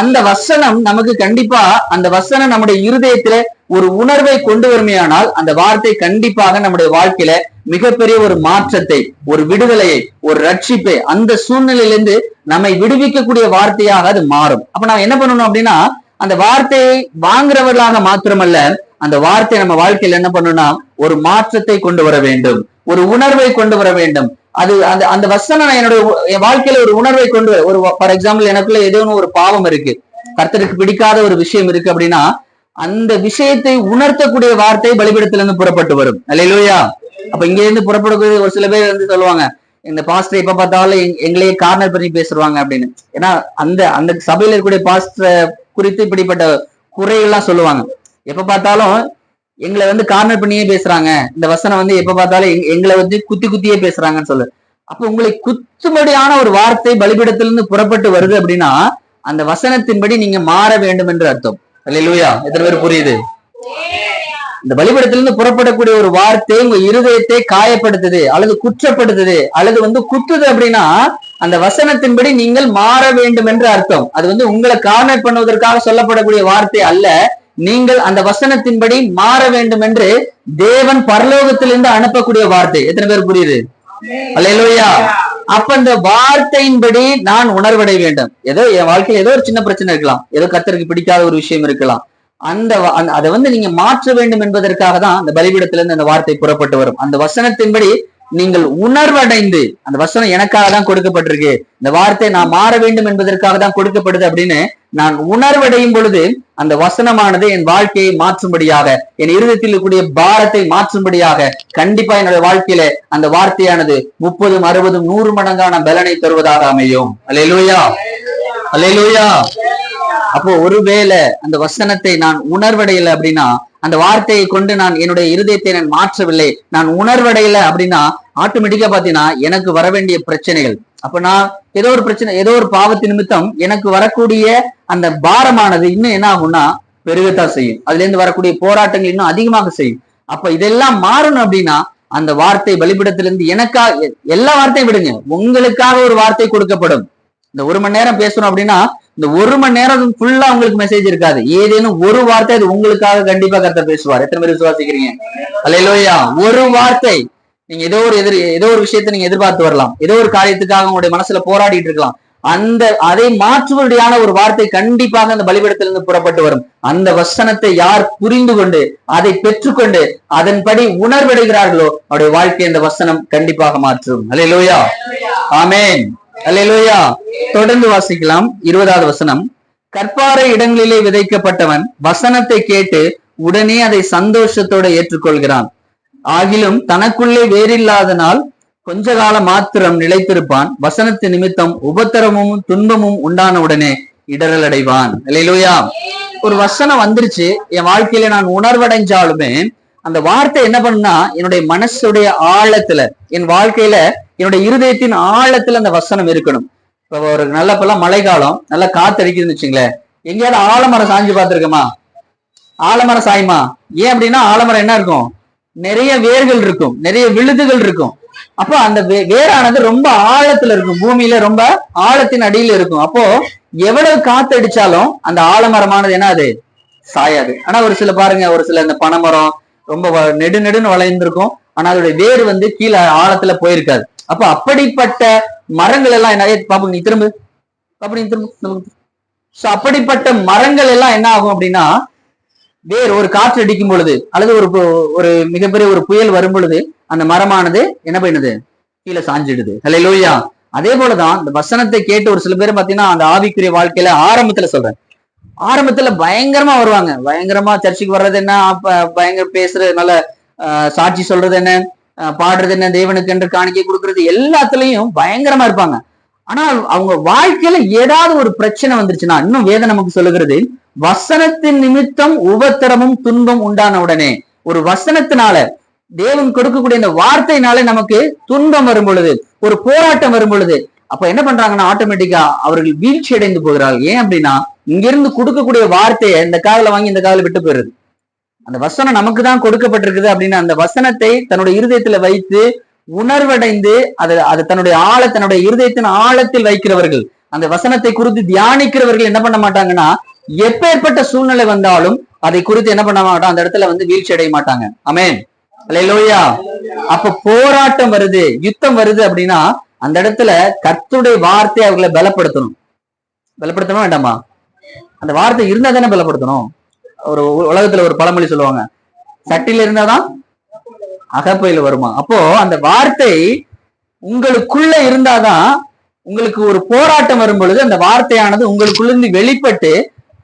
Speaker 1: அந்த வசனம் நமக்கு கண்டிப்பா, அந்த வசனம் நம்முடைய இருதயத்தில ஒரு உணர்வை கொண்டு வருமையானால், அந்த வார்த்தை கண்டிப்பாக நம்முடைய வாழ்க்கையில மிகப்பெரிய ஒரு மாற்றத்தை, ஒரு விடுதலையை, ஒரு ரட்சிப்பை, அந்த சூழ்நிலையிலிருந்து நம்மை விடுவிக்கக்கூடிய வார்த்தையாக அது மாறும். அப்ப நான் என்ன பண்ணணும் அப்படின்னா, அந்த வார்த்தையை வாங்குறவர்களாக மாத்திரமல்ல, அந்த வார்த்தை நம்ம வாழ்க்கையில் என்ன பண்ணணும்னா ஒரு மாற்றத்தை கொண்டு வர வேண்டும், ஒரு உணர்வை கொண்டு வர வேண்டும். அது அந்த வசனம் என்னுடைய வாழ்க்கையில ஒரு உணர்வை கொண்டு ஒரு ஃபார் எக்ஸாம்பிள், எனக்குள்ள ஏதோ ஒரு பாவம் இருக்கு, கர்த்தருக்கு பிடிக்காத ஒரு விஷயம் இருக்கு அப்படின்னா, அந்த விஷயத்தை உணர்த்தக்கூடிய வார்த்தை பலிபீடத்திலிருந்து புறப்பட்டு வரும். அல்லேலூயா. அப்ப இங்க இருந்து புறப்படக்கூடிய ஒரு சில பேர் வந்து சொல்லுவாங்க, இந்த பாஸ்டர் எப்ப பார்த்தாலும் எங்களையே கார்னர் பண்ணி பேசுவாங்க அப்படின்னு. ஏன்னா அந்த அந்த சபையில இருக்கக்கூடிய பாஸ்டர் குறித்து இப்படிப்பட்ட குறைகள்லாம் சொல்லுவாங்க. எப்ப பார்த்தாலும் எங்களை வந்து கார்னர் பண்ணியே பேசுறாங்க, இந்த வசனம் வந்து எப்ப பார்த்தாலும் எங்களை வந்து குத்தி குத்தியே பேசுறாங்கன்னு சொல்லு. அப்ப உங்களை குத்துபடியான ஒரு வார்த்தை பலிபீடத்திலிருந்து புறப்பட்டு வருது அப்படின்னா அந்த வசனத்தின்படி நீங்க மாற வேண்டும் என்று அர்த்தம். அல்லேலூயா. எத்தனை பேர் புரியுது? இந்த பலிபீடத்திலிருந்து புறப்படக்கூடிய ஒரு வார்த்தை உங்க இருதயத்தை காயப்படுத்துது அல்லது குற்றப்படுத்துது அல்லது வந்து குத்துது அப்படின்னா அந்த வசனத்தின்படி நீங்கள் மாற வேண்டும் என்று அர்த்தம். அது வந்து உங்களை கார்னர் பண்ணுவதற்காக சொல்லப்படக்கூடிய வார்த்தை அல்ல. நீங்கள் அந்த வசனத்தின்படி மாற வேண்டும் என்று தேவன் பரலோகத்திலிருந்து அனுப்பக்கூடிய வார்த்தை. எத்தனை பேர் புரியுது? அல்லேலூயா. அப்ப அந்த வார்த்தையின்படி நான் உணர்வடைய வேண்டும். ஏதோ என் வாழ்க்கையில் ஏதோ ஒரு சின்ன பிரச்சனை இருக்கலாம், ஏதோ கர்த்தருக்கு பிடிக்காத ஒரு விஷயம் இருக்கலாம், அதை வந்து நீங்க மாற்ற வேண்டும் என்பதற்காக தான் அந்த பலிபீடத்திலிருந்து அந்த வார்த்தை புறப்பட்டு வரும். அந்த வசனத்தின்படி நீங்கள் உணர்வடைந்து, அந்த வசனம் எனக்காக தான் கொடுக்கப்பட்டிருக்கு, இந்த வார்த்தை நான் மாற வேண்டும் என்பதற்காக தான் கொடுக்கப்படுது அப்படின்னு நான் உணர்வடையும் பொழுது அந்த வசனமானது என் வாழ்க்கையை மாற்றும்படியாக, என் இருதயத்தில் இருக்கக்கூடிய பாரத்தை மாற்றும்படியாக கண்டிப்பா என்னுடைய வாழ்க்கையில அந்த வார்த்தையானது 30, 60, 100 மடங்கான பலனை தருவதாக அமையும். அல்லேலூயா, அல்லேலூயா. அப்போ ஒருவேளை அந்த வசனத்தை நான் உணர்வடையல அப்படின்னா, அந்த வார்த்தையை கொண்டு நான் என்னுடைய இருதயத்தை நான் மாற்றவில்லை, நான் உணர்வடையல அப்படின்னா ஆட்டோமேட்டிக்கா பாத்தீங்கன்னா எனக்கு வர வேண்டிய பிரச்சனைகள், அப்ப நான் ஏதோ ஒரு பிரச்சனை, ஏதோ ஒரு பாவத்தின் நிமித்தம் எனக்கு வரக்கூடிய அந்த பாரமானது இன்னும் என்ன ஆகும்னா பெருகத்தான் செய்யும். அதுல இருந்து வரக்கூடிய போராட்டங்கள் இன்னும் அதிகமாக செய்யும். அப்ப இதெல்லாம் மாறணும் அப்படின்னா அந்த வார்த்தை பலிபீடத்திலிருந்து எனக்காக, எல்லா வார்த்தையும் விடுங்க, உங்களுக்காக ஒரு வார்த்தை கொடுக்கப்படும். இந்த 1 மணி நேரம் பேசணும் அப்படின்னா இந்த 1 மணி நேரம் ஃபுல்லா உங்களுக்கு மெசேஜ் இருக்காது, ஏதேனும் ஒரு வார்த்தை அது உங்களுக்காக கண்டிப்பா கர்த்தர் பேசுவார். எத்தனை பேர் விசுவாசிக்கிறீங்க? அல்லேலூயா. ஒரு வார்த்தை. நீங்க ஏதோ ஒரு விஷயத்தை நீங்க எதிர்பார்த்து வரலாம், ஏதோ ஒரு காரியத்துக்காக உங்களுடைய மனசுல போராடிட்டு இருக்கலாம், அதை மாற்றுவடியான ஒரு வார்த்தை கண்டிப்பாக அந்த பலிபீடத்திலிருந்து புறப்பட்டு வரும். அந்த வசனத்தை யார் புரிந்து கொண்டு அதை பெற்றுக்கொண்டு அதன்படி உணர்வடைகிறார்களோ அவருடைய வாழ்க்கை அந்த வசனம் கண்டிப்பாக மாற்றும். அல்லேலூயா, ஆமென், அல்லேலூயா. தொடர்ந்து வாசிக்கலாம். 20வது வசனம். கற்பாறை இடங்களிலே விதைக்கப்பட்டவன் வசனத்தை கேட்டு உடனே அதை சந்தோஷத்தோட ஏற்றுக்கொள்கிறான். ஆகிலும் தனக்குள்ளே வேறில்லாதனால் கொஞ்ச காலம் மாத்திரம் நிலைத்திருப்பான். வசனத்து நிமித்தம் உபத்திரமும் துன்பமும் உண்டான உடனே இடரல் அடைவான். அல்லேலூயா. ஒரு வசனம் வந்துருச்சு, என் வாழ்க்கையில நான் உணர்வடைஞ்சாலுமே அந்த வார்த்தை என்ன பண்ணுனா என்னுடைய மனசுடைய ஆழத்துல, என் வாழ்க்கையில என்னுடைய இருதயத்தின் ஆழத்துல அந்த வசனம் இருக்கணும். இப்ப ஒரு நல்லப்பெல்லாம் மழை காலம், நல்லா காத்து அடிக்குதுன்னு வச்சுங்களேன், எங்கேயாவது ஆலமரம் சாஞ்சு பார்த்திருக்கோமா? ஆலமரம் சாயுமா? ஏன் அப்படின்னா ஆலமரம் என்ன இருக்கும்? நிறைய வேர்கள் இருக்கும், நிறைய விழுதுகள் இருக்கும். அப்போ அந்த வேரானது ரொம்ப ஆழத்துல இருக்கும், பூமியில ரொம்ப ஆழத்தின் அடியில இருக்கும். அப்போ எவ்வளவு காத்து அடிச்சாலும் அந்த ஆலமரமானது என்ன அது சாயாது. ஆனா ஒரு சில பாருங்க, ஒரு சில இந்த பனைமரம் ரொம்ப நெடுன்னு வளைந்திருக்கும், ஆனா அதோட வேர் வந்து கீழே ஆழத்துல போயிருக்காது. அப்ப அப்படிப்பட்ட மரங்கள் எல்லாம் என்ன பாப்பு, நீ திரும்ப பாப்பு, நீ திரும்ப. அப்படிப்பட்ட மரங்கள் எல்லாம் என்ன ஆகும் அப்படின்னா வேறு ஒரு காற்று அடிக்கும் பொழுது அல்லது ஒரு மிகப்பெரிய ஒரு புயல் வரும் பொழுது அந்த மரமானது என்ன பண்ணுது? கீழே சாஞ்சிடுது. அல்லேலூயா. அதே போலதான் இந்த வசனத்தை கேட்டு ஒரு சில பேர் பாத்தீங்கன்னா அந்த ஆவிக்குரிய வாழ்க்கையில ஆரம்பத்துல சொல்றேன், ஆரம்பத்துல பயங்கரமா வருவாங்க, பயங்கரமா சர்ச்சுக்கு வர்றது என்ன, பயங்கர பேசுறது, நல்ல சாட்சி சொல்றது என்ன, பாடுறது என்ன, தேவனுக்கு என்று காணிக்கை கொடுக்கறது, எல்லாத்துலயும் பயங்கரமா இருப்பாங்க. ஆனால் அவங்க வாழ்க்கையில ஏதாவது ஒரு பிரச்சனை வந்துருச்சுன்னா, இன்னும் வேதம் நமக்கு சொல்லுகிறது, வசனத்தின் நிமித்தம் உபத்திரமும் துன்பம் உண்டான உடனே, ஒரு வசனத்தினால தேவன் கொடுக்கக்கூடிய இந்த வார்த்தையினால நமக்கு துன்பம் வரும் பொழுது, ஒரு போராட்டம் வரும் பொழுது, அப்ப என்ன பண்றாங்கன்னா ஆட்டோமேட்டிக்கா அவர்கள் வீழ்ச்சி அடைந்து போகிறார்கள். ஏன் அப்படின்னா இங்கிருந்து கொடுக்கக்கூடிய வார்த்தையை இந்த காதுல வாங்கி இந்த காதுல விட்டு போயிருது. அந்த வசனம் நமக்கு தான் கொடுக்கப்பட்டிருக்குது அப்படின்னு அந்த வசனத்தை தன்னுடைய இருதயத்துல வைத்து உணர்வடைந்து அதை தன்னுடைய இருதயத்தின் ஆழத்தில் வைக்கிறவர்கள், அந்த வசனத்தை குறித்து தியானிக்கிறவர்கள் என்ன பண்ண மாட்டாங்கன்னா எப்பேற்பட்ட சூழ்நிலை வந்தாலும் அதை குறித்து என்ன பண்ண மாட்டாங்க, அந்த இடத்துல வந்து வீழ்ச்சி அடைய மாட்டாங்க. ஆமென், அல்லேலூயா. அப்ப போராட்டம் வருது, யுத்தம் வருது அப்படின்னா அந்த இடத்துல கர்த்தருடைய வார்த்தை அவர்களை பலப்படுத்தணும். பலப்படுத்தணும் வேண்டாமா? அந்த வார்த்தை இருந்தா தானே பலப்படுத்தணும். ஒரு உலகத்துல ஒரு பழமொழி சொல்லுவாங்க, சட்டில இருந்தாதான் அகப்பையில வருமா. அப்போ அந்த வார்த்தை உங்களுக்குள்ள இருந்தாதான் உங்களுக்கு ஒரு போராட்டம் வரும் பொழுது அந்த வார்த்தையானது உங்களுக்குள்ள இருந்து வெளிப்பட்டு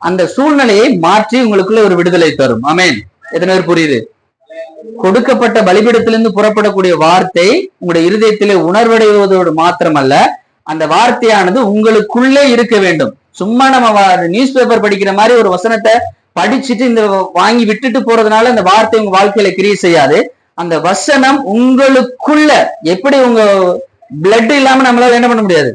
Speaker 1: அந்த சூழ்நிலையை மாற்றி உங்களுக்குள்ள ஒரு விடுதலை தரும். ஆமென். எத்தனை பேர் புரியுது? கொடுக்கப்பட்ட பலிபீடத்திலிருந்து புறப்படக்கூடிய வார்த்தை உங்களுடைய இருதயத்திலே உணர்வடைவதோடு மாத்திரமல்ல, அந்த வார்த்தையானது உங்களுக்குள்ளே இருக்க வேண்டும். சும்மா நம்ம நியூஸ் பேப்பர் படிக்கிற மாதிரி ஒரு வசனத்தை படிச்சுட்டு இந்த வாங்கி விட்டுட்டு போறதுனால அந்த வார்த்தை உங்க வாழ்க்கையில கிரியை செய்யாது. அந்த வசனம் உங்களுக்குள்ள, எப்படி உங்க பிளட் இல்லாம நம்மளால என்ன பண்ண முடியாது,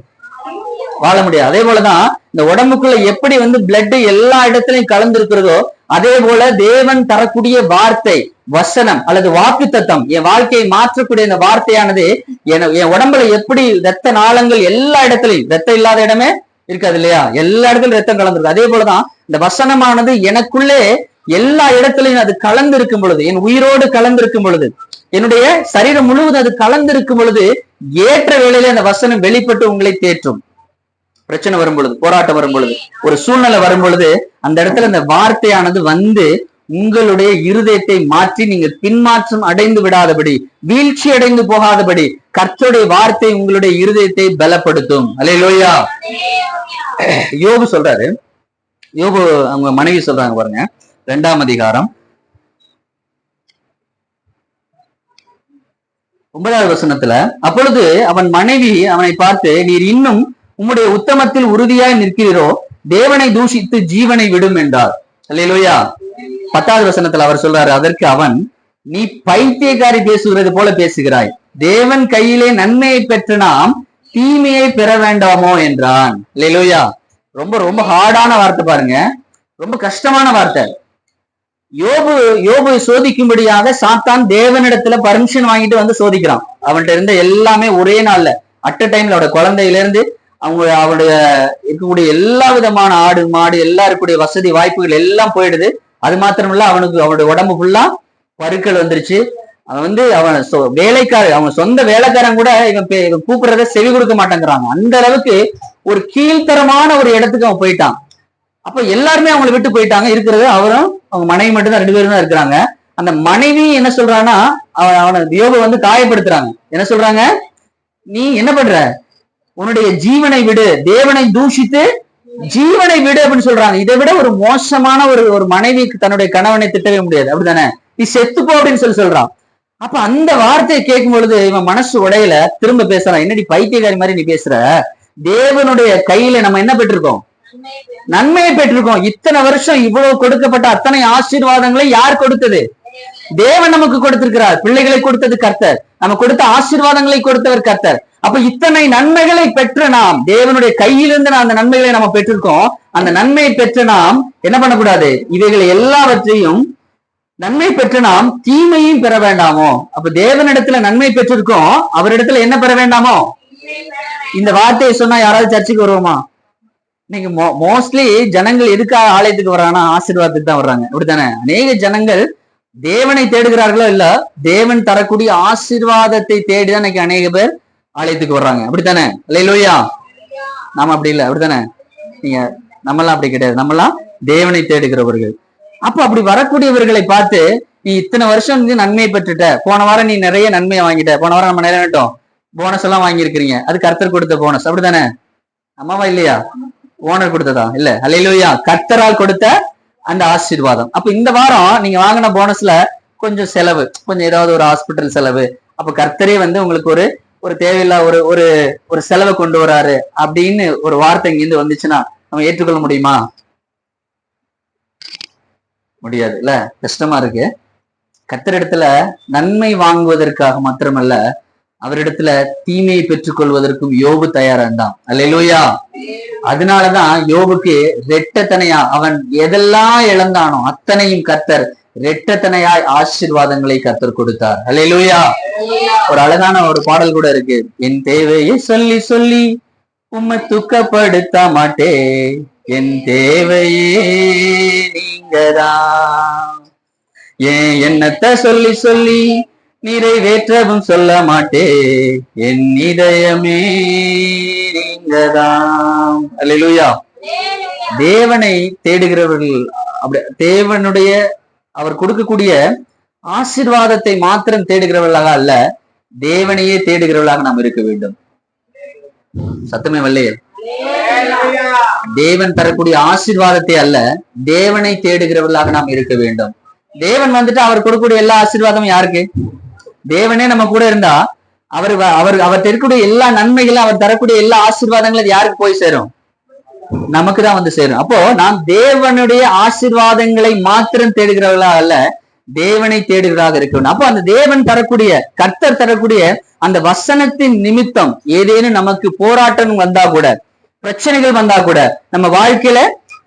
Speaker 1: வாழ முடியாது. அதே போலதான் இந்த உடம்புக்குள்ள எப்படி பிளட் எல்லா இடத்துலயும் கலந்து இருக்கிறதோ, அதே போல தேவன் தரக்கூடிய வார்த்தை, வசனம் அல்லது வாக்கு தத்தம், என் வாழ்க்கையை மாற்றக்கூடிய இந்த வார்த்தையானது என் உடம்புல எப்படி ரத்த நாளங்கள் எல்லா இடத்துலயும், ரத்தம் இல்லாத இடமே இருக்காது இல்லையா, எல்லா இடத்துலயும் ரத்தம் கலந்துருக்கு. அதே போலதான் இந்த வசனமானது எனக்குள்ளே எல்லா இடத்துலயும் அது கலந்து இருக்கும் பொழுது, என் உயிரோடு கலந்து இருக்கும் பொழுது, என்னுடைய சரீரம் முழுவதும் அது கலந்து இருக்கும் பொழுது, ஏற்ற வேளையில அந்த வசனம் வெளிப்பட்டு உங்களை தேற்றும். பிரச்சனை வரும் பொழுது, போராட்டம் வரும் பொழுது, ஒரு சூழ்நிலை வரும் பொழுது, அந்த இடத்துல அந்த வார்த்தையானது உங்களுடைய இருதயத்தை மாற்றி நீங்க பின்மாற்றம் அடைந்து விடாதபடி, வீழ்ச்சி அடைந்து போகாதபடி கர்த்தருடைய வார்த்தை உங்களுடைய இருதயத்தை பலப்படுத்தும். அல்லேலூயா. யோபு சொல்றாரு, யோபு அவங்க மனைவி சொல்றாங்க பாருங்க, 2ஆம் அதிகாரம் 9வது வசனத்துல, அப்பொழுது அவன் மனைவி அவனை பார்த்து, நீர் இன்னும் உம்முடைய உத்தமத்தில் உறுதியாய் நிற்கிறீரோ, தேவனை தூஷித்து ஜீவனை விடும் என்றார். அல்லேலூயா. 10வது வசனத்துல அவர் சொல்றாரு, அதற்கு அவன், நீ பைத்தியக்காரி பேசுகிறது போல பேசுகிறாய், தேவன் கையிலே நன்மையை பெற்ற நாம் தீமையை பெற வேண்டாமோ என்றான். அல்லேலூயா. ரொம்ப ரொம்ப ஹார்டான வார்த்தை பாருங்க, ரொம்ப கஷ்டமான வார்த்தை. யோபு சோதிக்கும்படியாக சாத்தான் தேவனிடத்துல பர்மிஷன் வாங்கிட்டு சோதிக்கிறான். அவன்கிட்ட இருந்த எல்லாமே ஒரே நாள்ல அட் அ டைம்ல, அவட குழந்தையில இருந்து அவனுடைய இருக்கக்கூடிய எல்லா விதமான ஆடு மாடு எல்லா இருக்கக்கூடிய வசதி வாய்ப்புகள் எல்லாம் போயிடுது. அது மாத்திரம் இல்ல, அவனுடைய உடம்பு ஃபுல்லா பருக்கள் வந்துருச்சு. அவன் அவன் வேலைக்காரன், அவன் சொந்த வேலைக்காரன் கூட இவன் கூப்பிடுறத செவி கொடுக்க மாட்டேங்கிறாங்க. அந்த அளவுக்கு ஒரு கீழ்த்தரமான ஒரு இடத்துக்கு அவன் போயிட்டான். அப்ப எல்லாருமே அவங்களை விட்டு போயிட்டாங்க. இருக்கிறது அவரும் அவங்க மனைவி மட்டும்தான், 2 பேரும் தான் இருக்கிறாங்க. அந்த மனைவி என்ன சொல்றான்னா, அவனை யோபு காயப்படுத்துறாங்க. என்ன சொல்றாங்க, நீ என்ன பண்ற, உன்னுடைய ஜீவனை விடு, தேவனை தூஷித்து ஜீவனை விடு அப்படின்னு சொல்றாங்க. இதை விட ஒரு மோசமான ஒரு மனைவி தன்னுடைய கணவனை திட்டவே முடியாது. அப்படித்தானே, நீ செத்துப்போ அப்படின்னு சொல்றான். அப்ப அந்த வார்த்தையை கேட்கும் பொழுது இவன் மனசு உடையில திரும்ப பேசுறான், என்னடி பைத்தியக்காரி மாதிரி நீ பேசுற, தேவனுடைய கையில நம்ம என்ன பெற்றிருக்கோம், நன்மையை பெற்றிருக்கோம். இத்தனை வருஷம் இவ்வளவு கொடுக்கப்பட்ட அத்தனை ஆசீர்வாதங்களை யார் கொடுத்தது, தேவன் நமக்கு கொடுத்திருக்கிறார். பிள்ளைகளை கொடுத்தது கர்த்தர், நம்ம கொடுத்த ஆசீர்வாதங்களை கொடுத்தவர் கர்த்தர். அப்ப இத்தனை நன்மைகளை பெற்ற நாம், தேவனுடைய கையிலிருந்து அந்த நன்மைகளை நம்ம பெற்றிருக்கோம். அந்த நன்மையை பெற்ற நாம் என்ன பண்ணக்கூடாது, இவைகளை எல்லாவற்றையும் நன்மை பெற்று நாம் தீமையும் பெற வேண்டாமோ. அப்ப தேவனிடத்துல நன்மை பெற்றிருக்கோம், அவரிடத்துல என்ன பெற வேண்டாமோ. இந்த வார்த்தையை சொன்னா யாராவது சர்ச்சுக்கு வருவோமா? இன்னைக்கு மோஸ்ட்லி ஜனங்கள் எதுக்காக ஆலயத்துக்கு வர்றாங்கன்னா ஆசீர்வாதத்துக்கு தான் வர்றாங்க. அப்படித்தானே, அநேக ஜனங்கள் தேவனை தேடுகிறார்களோ இல்ல, தேவன் தரக்கூடிய ஆசீர்வாதத்தை தேடிதான் இன்னைக்கு அநேக பேர் ஆலயத்துக்கு வர்றாங்க. அப்படித்தானே, அல்லேலூயா. நாம அப்படி இல்லை, அப்படித்தானே, நீங்க நம்மளாம் அப்படி கிடையாது, நம்மளாம் தேவனை தேடுகிறவர்கள். அப்ப அப்படி வரக்கூடியவர்களை பார்த்து, நீ இத்தனை வருஷம் நன்மையை பெற்றுட்ட, போன வாரம் நீ நிறைய நன்மையை வாங்கிட்ட, போன வாரம் நம்ம நிறைய போனஸ் எல்லாம் வாங்கியிருக்கிறீங்க, அது கர்த்தர் கொடுத்த போனஸ். அப்படித்தானே, அம்மாவா இல்லையா, ஓனர் கொடுத்ததா இல்ல, அல்லேலூயா, கர்த்தரால் கொடுத்த அந்த ஆசீர்வாதம். அப்ப இந்த வாரம் நீங்க வாங்கின போனஸ்ல கொஞ்சம் செலவு, கொஞ்சம் ஏதாவது ஒரு ஹாஸ்பிட்டல் செலவு, அப்ப கர்த்தரே உங்களுக்கு ஒரு தேவையில்லா ஒரு செலவை கொண்டு வராரு அப்படின்னு ஒரு வார்த்தை இங்கிருந்து வந்துச்சுன்னா நம்ம ஏற்றுக்கொள்ள முடியுமா? முடியாது இல்ல, கஷ்டமா இருக்கு. கர்த்தரிடத்துல நன்மை வாங்குவதற்காக மாத்திரமல்ல, அவரிடத்துல தீமையை பெற்றுக் கொள்வதற்கும் யோபு தயாரா இருந்தான். அல்லேலூயா. அதனாலதான் யோபுக்கு ரெட்டத்தனையா, அவன் எதெல்லாம் இழந்தானோ அத்தனையும் கர்த்தர் ரெட்டத்தனையாய் ஆசீர்வாதங்களை கர்த்தர் கொடுத்தார். அல்லேலூயா. ஒரு அழகான ஒரு பாடல் கூட இருக்கு, என் தேவையை சொல்லி சொல்லி உம்மை துக்கப்படுத்த மாட்டே, என் தேவையே நீங்கதான், என் எண்ணத்தை சொல்லி சொல்லி நிறைவேற்றவும் சொல்ல மாட்டே, என் இதயமே நீங்கதான். அல்லேலூயா. தேவனை தேடுகிறவர்கள் அப்படி தேவனுடைய அவர் கொடுக்கக்கூடிய ஆசீர்வாதத்தை மாத்திரம் தேடுகிறவர்களாக அல்ல, தேவனையே தேடுகிறவர்களாக நாம் இருக்க வேண்டும். சத்தமே வல்லையே. தேவன் தரக்கூடிய ஆசீர்வாதத்தை அல்ல, தேவனை தேடுகிறவர்களாக நாம் இருக்க வேண்டும். தேவன் வந்துட்டு அவர் கொடுக்கக்கூடிய எல்லா ஆசீர்வாதமும் யாருக்கு? தேவனே நம்ம கூட இருந்தா அவர் அவர் தரக்கூடிய எல்லா நன்மைகளும், அவர் தரக்கூடிய எல்லா ஆசீர்வாதங்களும் யாருக்கு போய் சேரும்? நமக்கு தான் வந்து சேரும். அப்போ நாம் தேவனுடைய ஆசீர்வாதங்களை மாத்திரம் தேடுகிறவர்களா அல்ல, தேவனை தேடுகிறதாக இருக்கணும். அப்போ அந்த தேவன் தரக்கூடிய, கர்த்தர் தரக்கூடிய அந்த வசனத்தின் நிமித்தம் ஏதேனும் நமக்கு போராட்டம் வந்தா கூட, பிரச்சனைகள் வந்தா கூட, நம்ம வாழ்க்கையில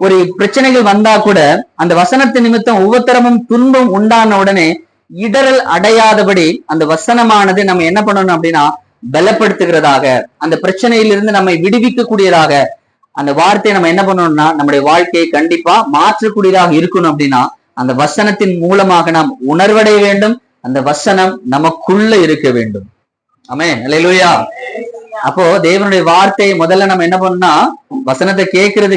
Speaker 1: ஒரு பிரச்சனைகள் வந்தா கூட, அந்த வசனத்தின் நிமித்தம் ஒவ்வொருத்தரமும் துன்பம் உண்டான உடனே இடரல் அடையாதபடி அந்த வசனமானது நம்ம என்ன பண்ணணும் அப்படின்னா பலப்படுத்துகிறதாக, அந்த பிரச்சனையிலிருந்து நம்மை விடுவிக்க கூடியதாக அந்த வார்த்தையை நம்ம என்ன பண்ணணும்னா நம்முடைய வாழ்க்கையை கண்டிப்பா மாற்றக்கூடியதாக இருக்கணும். அப்படின்னா அந்த வசனத்தின் மூலமாக நாம் உணர்வடைய வேண்டும், அந்த வசனம் நமக்குள்ள இருக்க வேண்டும். ஆமென், அல்லேலூயா. அப்போ தேவனுடைய வார்த்தையை முதல்ல நம்ம என்ன பண்ணோம்னா வசனத்தை கேட்கறது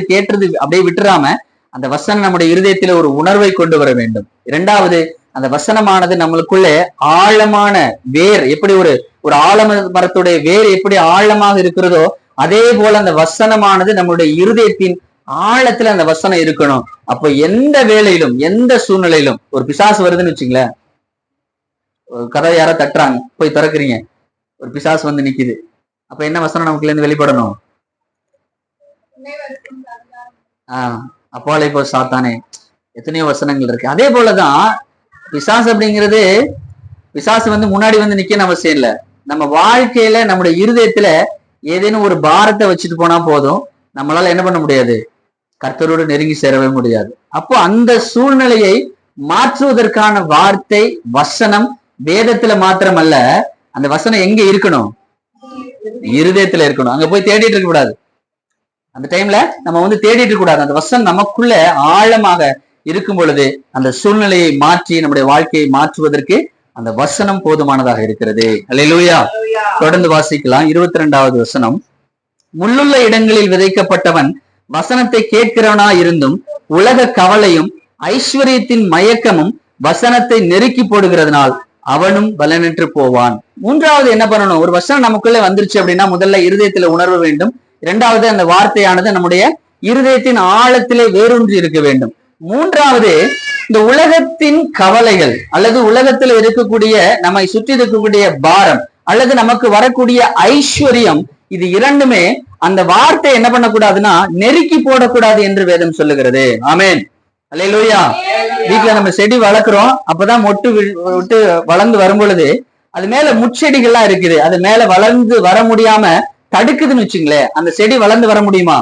Speaker 1: அப்படியே விட்டுறாம அந்த வசனம் நம்முடைய இருதயத்துல ஒரு உணர்வை கொண்டு வர வேண்டும். இரண்டாவது, அந்த வசனமானது நம்மளுக்குள்ளே ஆழமான வேர், எப்படி ஒரு ஆழம மரத்துடைய வேர் எப்படி ஆழமாக இருக்கிறதோ அதே போல அந்த வசனமானது நம்மளுடைய இருதயத்தின் ஆழத்துல அந்த வசனம் இருக்கணும். அப்போ எந்த வேலையிலும் எந்த சூழ்நிலையிலும் ஒரு பிசாசு வருதுன்னு வச்சுங்களேன், ஒரு கதை யாரோ தட்டுறாங்க, போய் திறக்கிறீங்க, ஒரு பிசாசு வந்து நிக்குது, அப்ப என்ன வசனம் நமக்குள்ள இருந்து வெளிப்படணும்? அப்போலே இப்போ சாத்தானே, எத்தனையோ வசனங்கள் இருக்கு. அதே போலதான் பிசாசு அப்படிங்கிறது, பிசாசு வந்து முன்னாடி வந்து நிக்கணும் அவசியம் இல்லை. நம்ம வாழ்க்கையில நம்முடைய இருதயத்துல ஏதேனும் ஒரு பாரத்தை வச்சுட்டு போனா போதும், நம்மளால என்ன பண்ண முடியாது? கர்த்தரோடு நெருங்கி சேரவே முடியாது. அப்போ அந்த சூழ்நிலையை மாற்றுவதற்கான வார்த்தை வசனம் வேதத்துல மாத்திரமல்ல, அந்த வசனம் எங்க இருக்கணும்? இருதயத்துல இருக்கணும். அங்க போய் தேடிட்டு இருக்க கூடாது. அந்த டைம்ல நம்ம வந்து தேடிட்டு இருக்க கூடாது. அந்த வசனம் நமக்குள்ள ஆழமாக இருக்கும் பொழுது அந்த சூழ்நிலையை மாற்றி நம்முடைய வாழ்க்கையை மாற்றுவதற்கு அந்த வசனம் போதுமானதாக இருக்கிறது. அல்லேலூயா. தொடர்ந்து வாசிக்கலாம். 22வது வசனம். முள்ளுள்ள இடங்களில் விதைக்கப்பட்டவன் வசனத்தை கேட்கிறவனா இருந்தும் உலக கவலையும் ஐஸ்வர்யத்தின் மயக்கமும் வசனத்தை நெருக்கி போடுகிறதுனால் அவனும் பலனற்று போவான். மூன்றாவது என்ன பண்ணணும்? ஒரு வசனம் நமக்குள்ள வந்துருச்சு அப்படின்னா முதல்ல இருதயத்துல உணர்வு வேண்டும். இரண்டாவது, அந்த வார்த்தையானது நம்முடைய இருதயத்தின் ஆழத்திலே வேரூன்றி இருக்க வேண்டும். மூன்றாவது, இந்த உலகத்தின் கவலைகள் அல்லது உலகத்தில் இருக்கக்கூடிய நம்மை சுற்றி இருக்கக்கூடிய பாரம் அல்லது நமக்கு வரக்கூடிய ஐஸ்வர்யம், இது இரண்டுமே அந்த வார்த்தை என்ன பண்ணக்கூடாதுன்னா நெருக்கி போடக்கூடாது என்று வேதம் சொல்லுகிறது. ஆமென், அல்லேலூயா. வீட்டுல நம்ம செடி வளர்க்கிறோம், அப்பதான் மொட்டு விட்டு வளர்ந்து வரும் பொழுது அது மேல முட்செடிகள்லாம் இருக்குது, அது மேல வளர்ந்து வர முடியாம தடுக்குதுன்னு வச்சுங்களேன், அந்த செடி வளர்ந்து வர முடியுமா?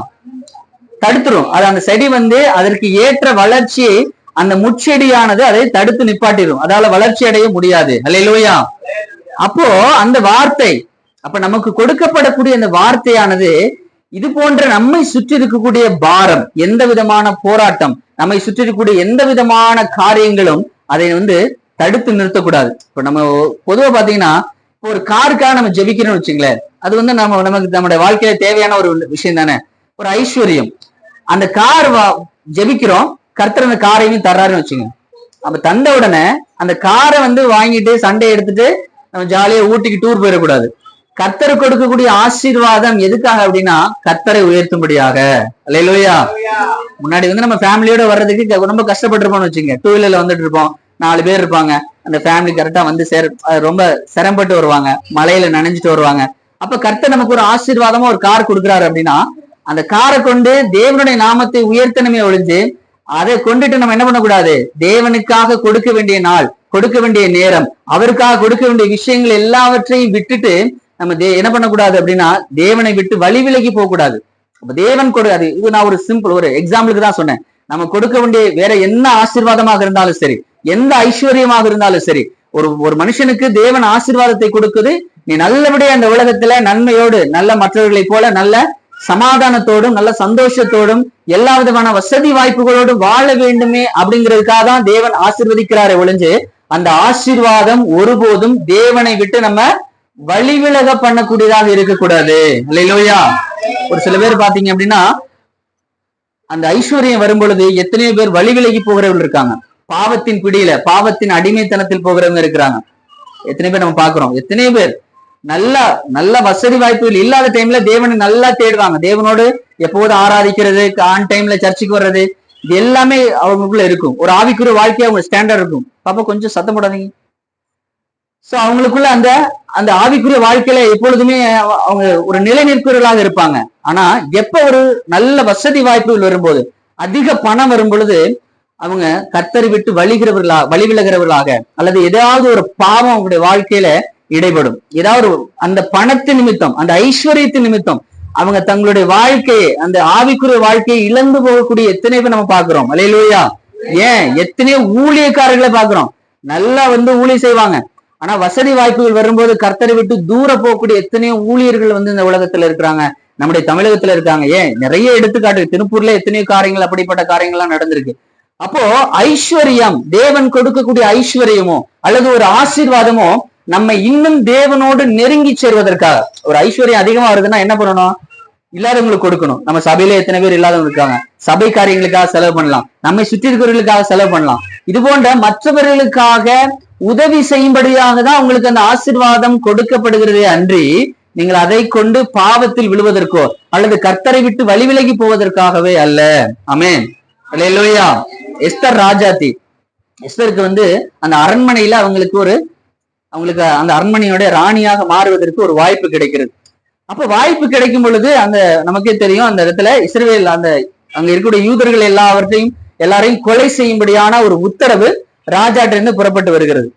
Speaker 1: தடுத்துரும். அது அந்த செடி வந்து அதற்கு ஏற்ற வளர்ச்சியை அந்த முட்செடியானது அதை தடுத்து நிப்பாட்டிடும், அதால வளர்ச்சி அடைய முடியாது. அல்லேலூயா. அப்போ அந்த வார்த்தை, அப்ப நமக்கு கொடுக்கப்படக்கூடிய அந்த வார்த்தையானது இது போன்ற நம்மை சுற்றி இருக்கக்கூடிய பாரம், எந்த விதமான போராட்டம், நம்மை சுற்றி இருக்கக்கூடிய எந்த விதமான காரியங்களும் அதை வந்து தடுத்து நிறுத்தக்கூடாது. இப்ப நம்ம பொதுவா பாத்தீங்கன்னா ஒரு காருக்காக நம்ம ஜெபிக்கிறோம்னு வச்சுங்களேன், அது வந்து நமக்கு நம்முடைய வாழ்க்கையில தேவையான ஒரு விஷயம் தானே, ஒரு ஐஸ்வர்யம். அந்த கார் ஜெபிக்கிறோம், கர்த்தர் அந்த காரையும் தர்றாருன்னு வச்சுங்க. அப்ப தந்த உடனே அந்த காரை வந்து வாங்கிட்டு சண்டை எடுத்துட்டு நம்ம ஜாலியா ஊட்டிக்கு டூர் போயிடக்கூடாது. கர்த்தர் கொடுக்கக்கூடிய ஆசீர்வாதம் எதுக்காக அப்படின்னா கர்த்தரை உயர்த்தும்படியாக. அல்லேலூயா. முன்னாடி வந்து நம்ம ஃபேமிலியோட வர்றதுக்கு ரொம்ப கஷ்டப்பட்டிருப்போம்னு வச்சுங்க. டூ வீலர்ல வந்துட்டு இருப்போம், 4 பேர் இருப்பாங்க, அந்த ஃபேமிலி கரெக்டா வந்து ரொம்ப சிரமப்பட்டு வருவாங்க, மலையில நனைஞ்சிட்டு வருவாங்க. அப்ப கர்த்தர் நமக்கு ஒரு ஆசீர்வாதமா ஒரு கார் கொடுக்குறாரு அப்படின்னா அந்த காரை கொண்டு தேவனுடைய நாமத்தை உயர்த்தணுமே ஒழிஞ்சு அதை கொண்டுட்டு நம்ம என்ன பண்ணக்கூடாது? தேவனுக்காக கொடுக்க வேண்டிய நாள், கொடுக்க வேண்டிய நேரம், அவருக்காக கொடுக்க வேண்டிய விஷயங்கள் எல்லாவற்றையும் விட்டுட்டு நம்ம என்ன பண்ணக்கூடாது அப்படின்னா தேவனை விட்டு வழி விலகி போக கூடாது. அப்ப தேவன் அது இது நான் ஒரு சிம்பிள் ஒரு எக்ஸாம்பிளுக்கு தான் சொன்னேன். நம்ம கொடுக்க வேண்டிய வேற என்ன ஆசீர்வாதமாக இருந்தாலும் சரி, எந்த ஐஸ்வர்யமாக இருந்தாலும் சரி, ஒரு மனுஷனுக்கு தேவன் ஆசீர்வாதத்தை கொடுக்குது. நீ நல்லபடியா அந்த உலகத்துல நன்மையோடு நல்ல மற்றவர்களை போல நல்ல சமாதானத்தோடும் நல்ல சந்தோஷத்தோடும் எல்லா விதமான வசதி வாய்ப்புகளோடும் வாழ வேண்டுமே அப்படிங்கிறதுக்காக தான் தேவன் ஆசீர்வதிக்கிறாரே ஒழிஞ்சு அந்த ஆசீர்வாதம் ஒருபோதும் தேவனை விட்டு நம்ம வழிவிலக பண்ணக்கூடியதாக இருக்கக்கூடாது. அல்லேலூயா. ஒரு சில பேர் பாத்தீங்க அப்படின்னா அந்த ஐஸ்வர்யம் வரும் பொழுது எத்தனையோ பேர் வழிவிலகி போகிறவர்கள் இருக்காங்க. பாவத்தின் பிடியில, பாவத்தின் அடிமைத்தனத்தில் போகிறவங்க இருக்கிறாங்க. எத்தனை பேர் நம்ம பாக்குறோம், எத்தனையோ பேர் நல்ல வசதி வாய்ப்புகள் இல்லாத டைம்ல தேவனை நல்லா தேடுவாங்க. தேவனோடு எப்போது ஆராதிக்கிறது, ஆன் டைம்ல சர்ச்சுக்கு வர்றது, இது எல்லாமே அவங்களுக்குள்ள இருக்கும். ஒரு ஆவிக்குரிய வாழ்க்கையை அவங்க ஸ்டாண்டர்ட் இருக்கும். பாப்பா கொஞ்சம் சத்தம் போடாதீங்க. சோ அவங்களுக்குள்ள அந்த அந்த ஆவிக்குரிய வாழ்க்கையில எப்பொழுதுமே அவங்க ஒரு நிலை நிற்கிறவர்களாக இருப்பாங்க. ஆனா எப்ப ஒரு நல்ல வசதி வாய்ப்புகள் வரும்போது, அதிக பணம் வரும் பொழுது, அவங்க கர்த்தரை விட்டு வழி விலகிறவர்களாக, அல்லது ஏதாவது ஒரு பாவம் அவங்களுடைய வாழ்க்கையில இடைபடும். ஏதாவது அந்த பணத்தின் நிமித்தம், அந்த ஐஸ்வர்யத்தின் நிமித்தம் அவங்க தங்களுடைய வாழ்க்கையை, அந்த ஆவிக்குரிய வாழ்க்கையை இழந்து போகக்கூடிய எத்தனை பேர் நம்ம பாக்குறோம். அல்லேலூயா. ஏன் எத்தனையோ ஊழியக்காரர்களை பாக்குறோம், நல்லா ஊழியம் செய்வாங்க. ஆனா வசதி வாய்ப்புகள் வரும்போது கர்த்தரை விட்டு தூர போகக்கூடிய எத்தனையோ ஊழியர்கள் இந்த உலகத்துல இருக்கிறாங்க, நம்முடைய தமிழகத்துல இருக்காங்க. ஏன் நிறைய எடுத்துக்காட்டு, திருப்பூர்ல எத்தனையோ காரியங்கள், அப்படிப்பட்ட காரியங்கள்லாம் நடந்திருக்கு. அப்போ ஐஸ்வர்யம், தேவன் கொடுக்கக்கூடிய ஐஸ்வர்யமோ அல்லது ஒரு ஆசீர்வாதமோ நம்ம இன்னும் தேவனோடு நெருங்கி சேர்வதற்காக, ஒரு ஐஸ்வர்யம் அதிகமா வருதுன்னா என்ன பண்ணணும்? இல்லாதவங்களுக்கு கொடுக்கணும். நம்ம சபையில எத்தனை பேர் இல்லாதவங்க இருக்காங்க, சபை காரியங்களுக்காக செலவு பண்ணலாம், நம்மை சுற்றி இருக்கிறவர்களுக்காக செலவு பண்ணலாம். இது போன்ற மற்றவர்களுக்காக உதவி செய்யும்படியாக தான் உங்களுக்கு அந்த ஆசீர்வாதம் கொடுக்கப்படுகிறதே அன்றி, நீங்கள் அதை கொண்டு பாவத்தில் விழுவதற்கோ அல்லது கர்த்தரை விட்டு வழி விலகி போவதற்காகவே அல்ல. ஆமென். அல்லேலூயா. எஸ்தர் ராஜாத்தி, எஸ்தருக்கு அந்த அரண்மனையில அவங்களுக்கு அந்த அரண்மனையோட ராணியாக மாறுவதற்கு ஒரு வாய்ப்பு கிடைக்கிறது. அப்ப வாய்ப்பு கிடைக்கும் பொழுது அந்த நமக்கே தெரியும், அந்த இடத்துல இஸ்ரவேல் அங்க இருக்கக்கூடிய யூதர்கள் எல்லாரையும் கொலை செய்யும்படியான ஒரு உத்தரவு ராஜாட்ட இருந்து புறப்பட்டு வருகிறது.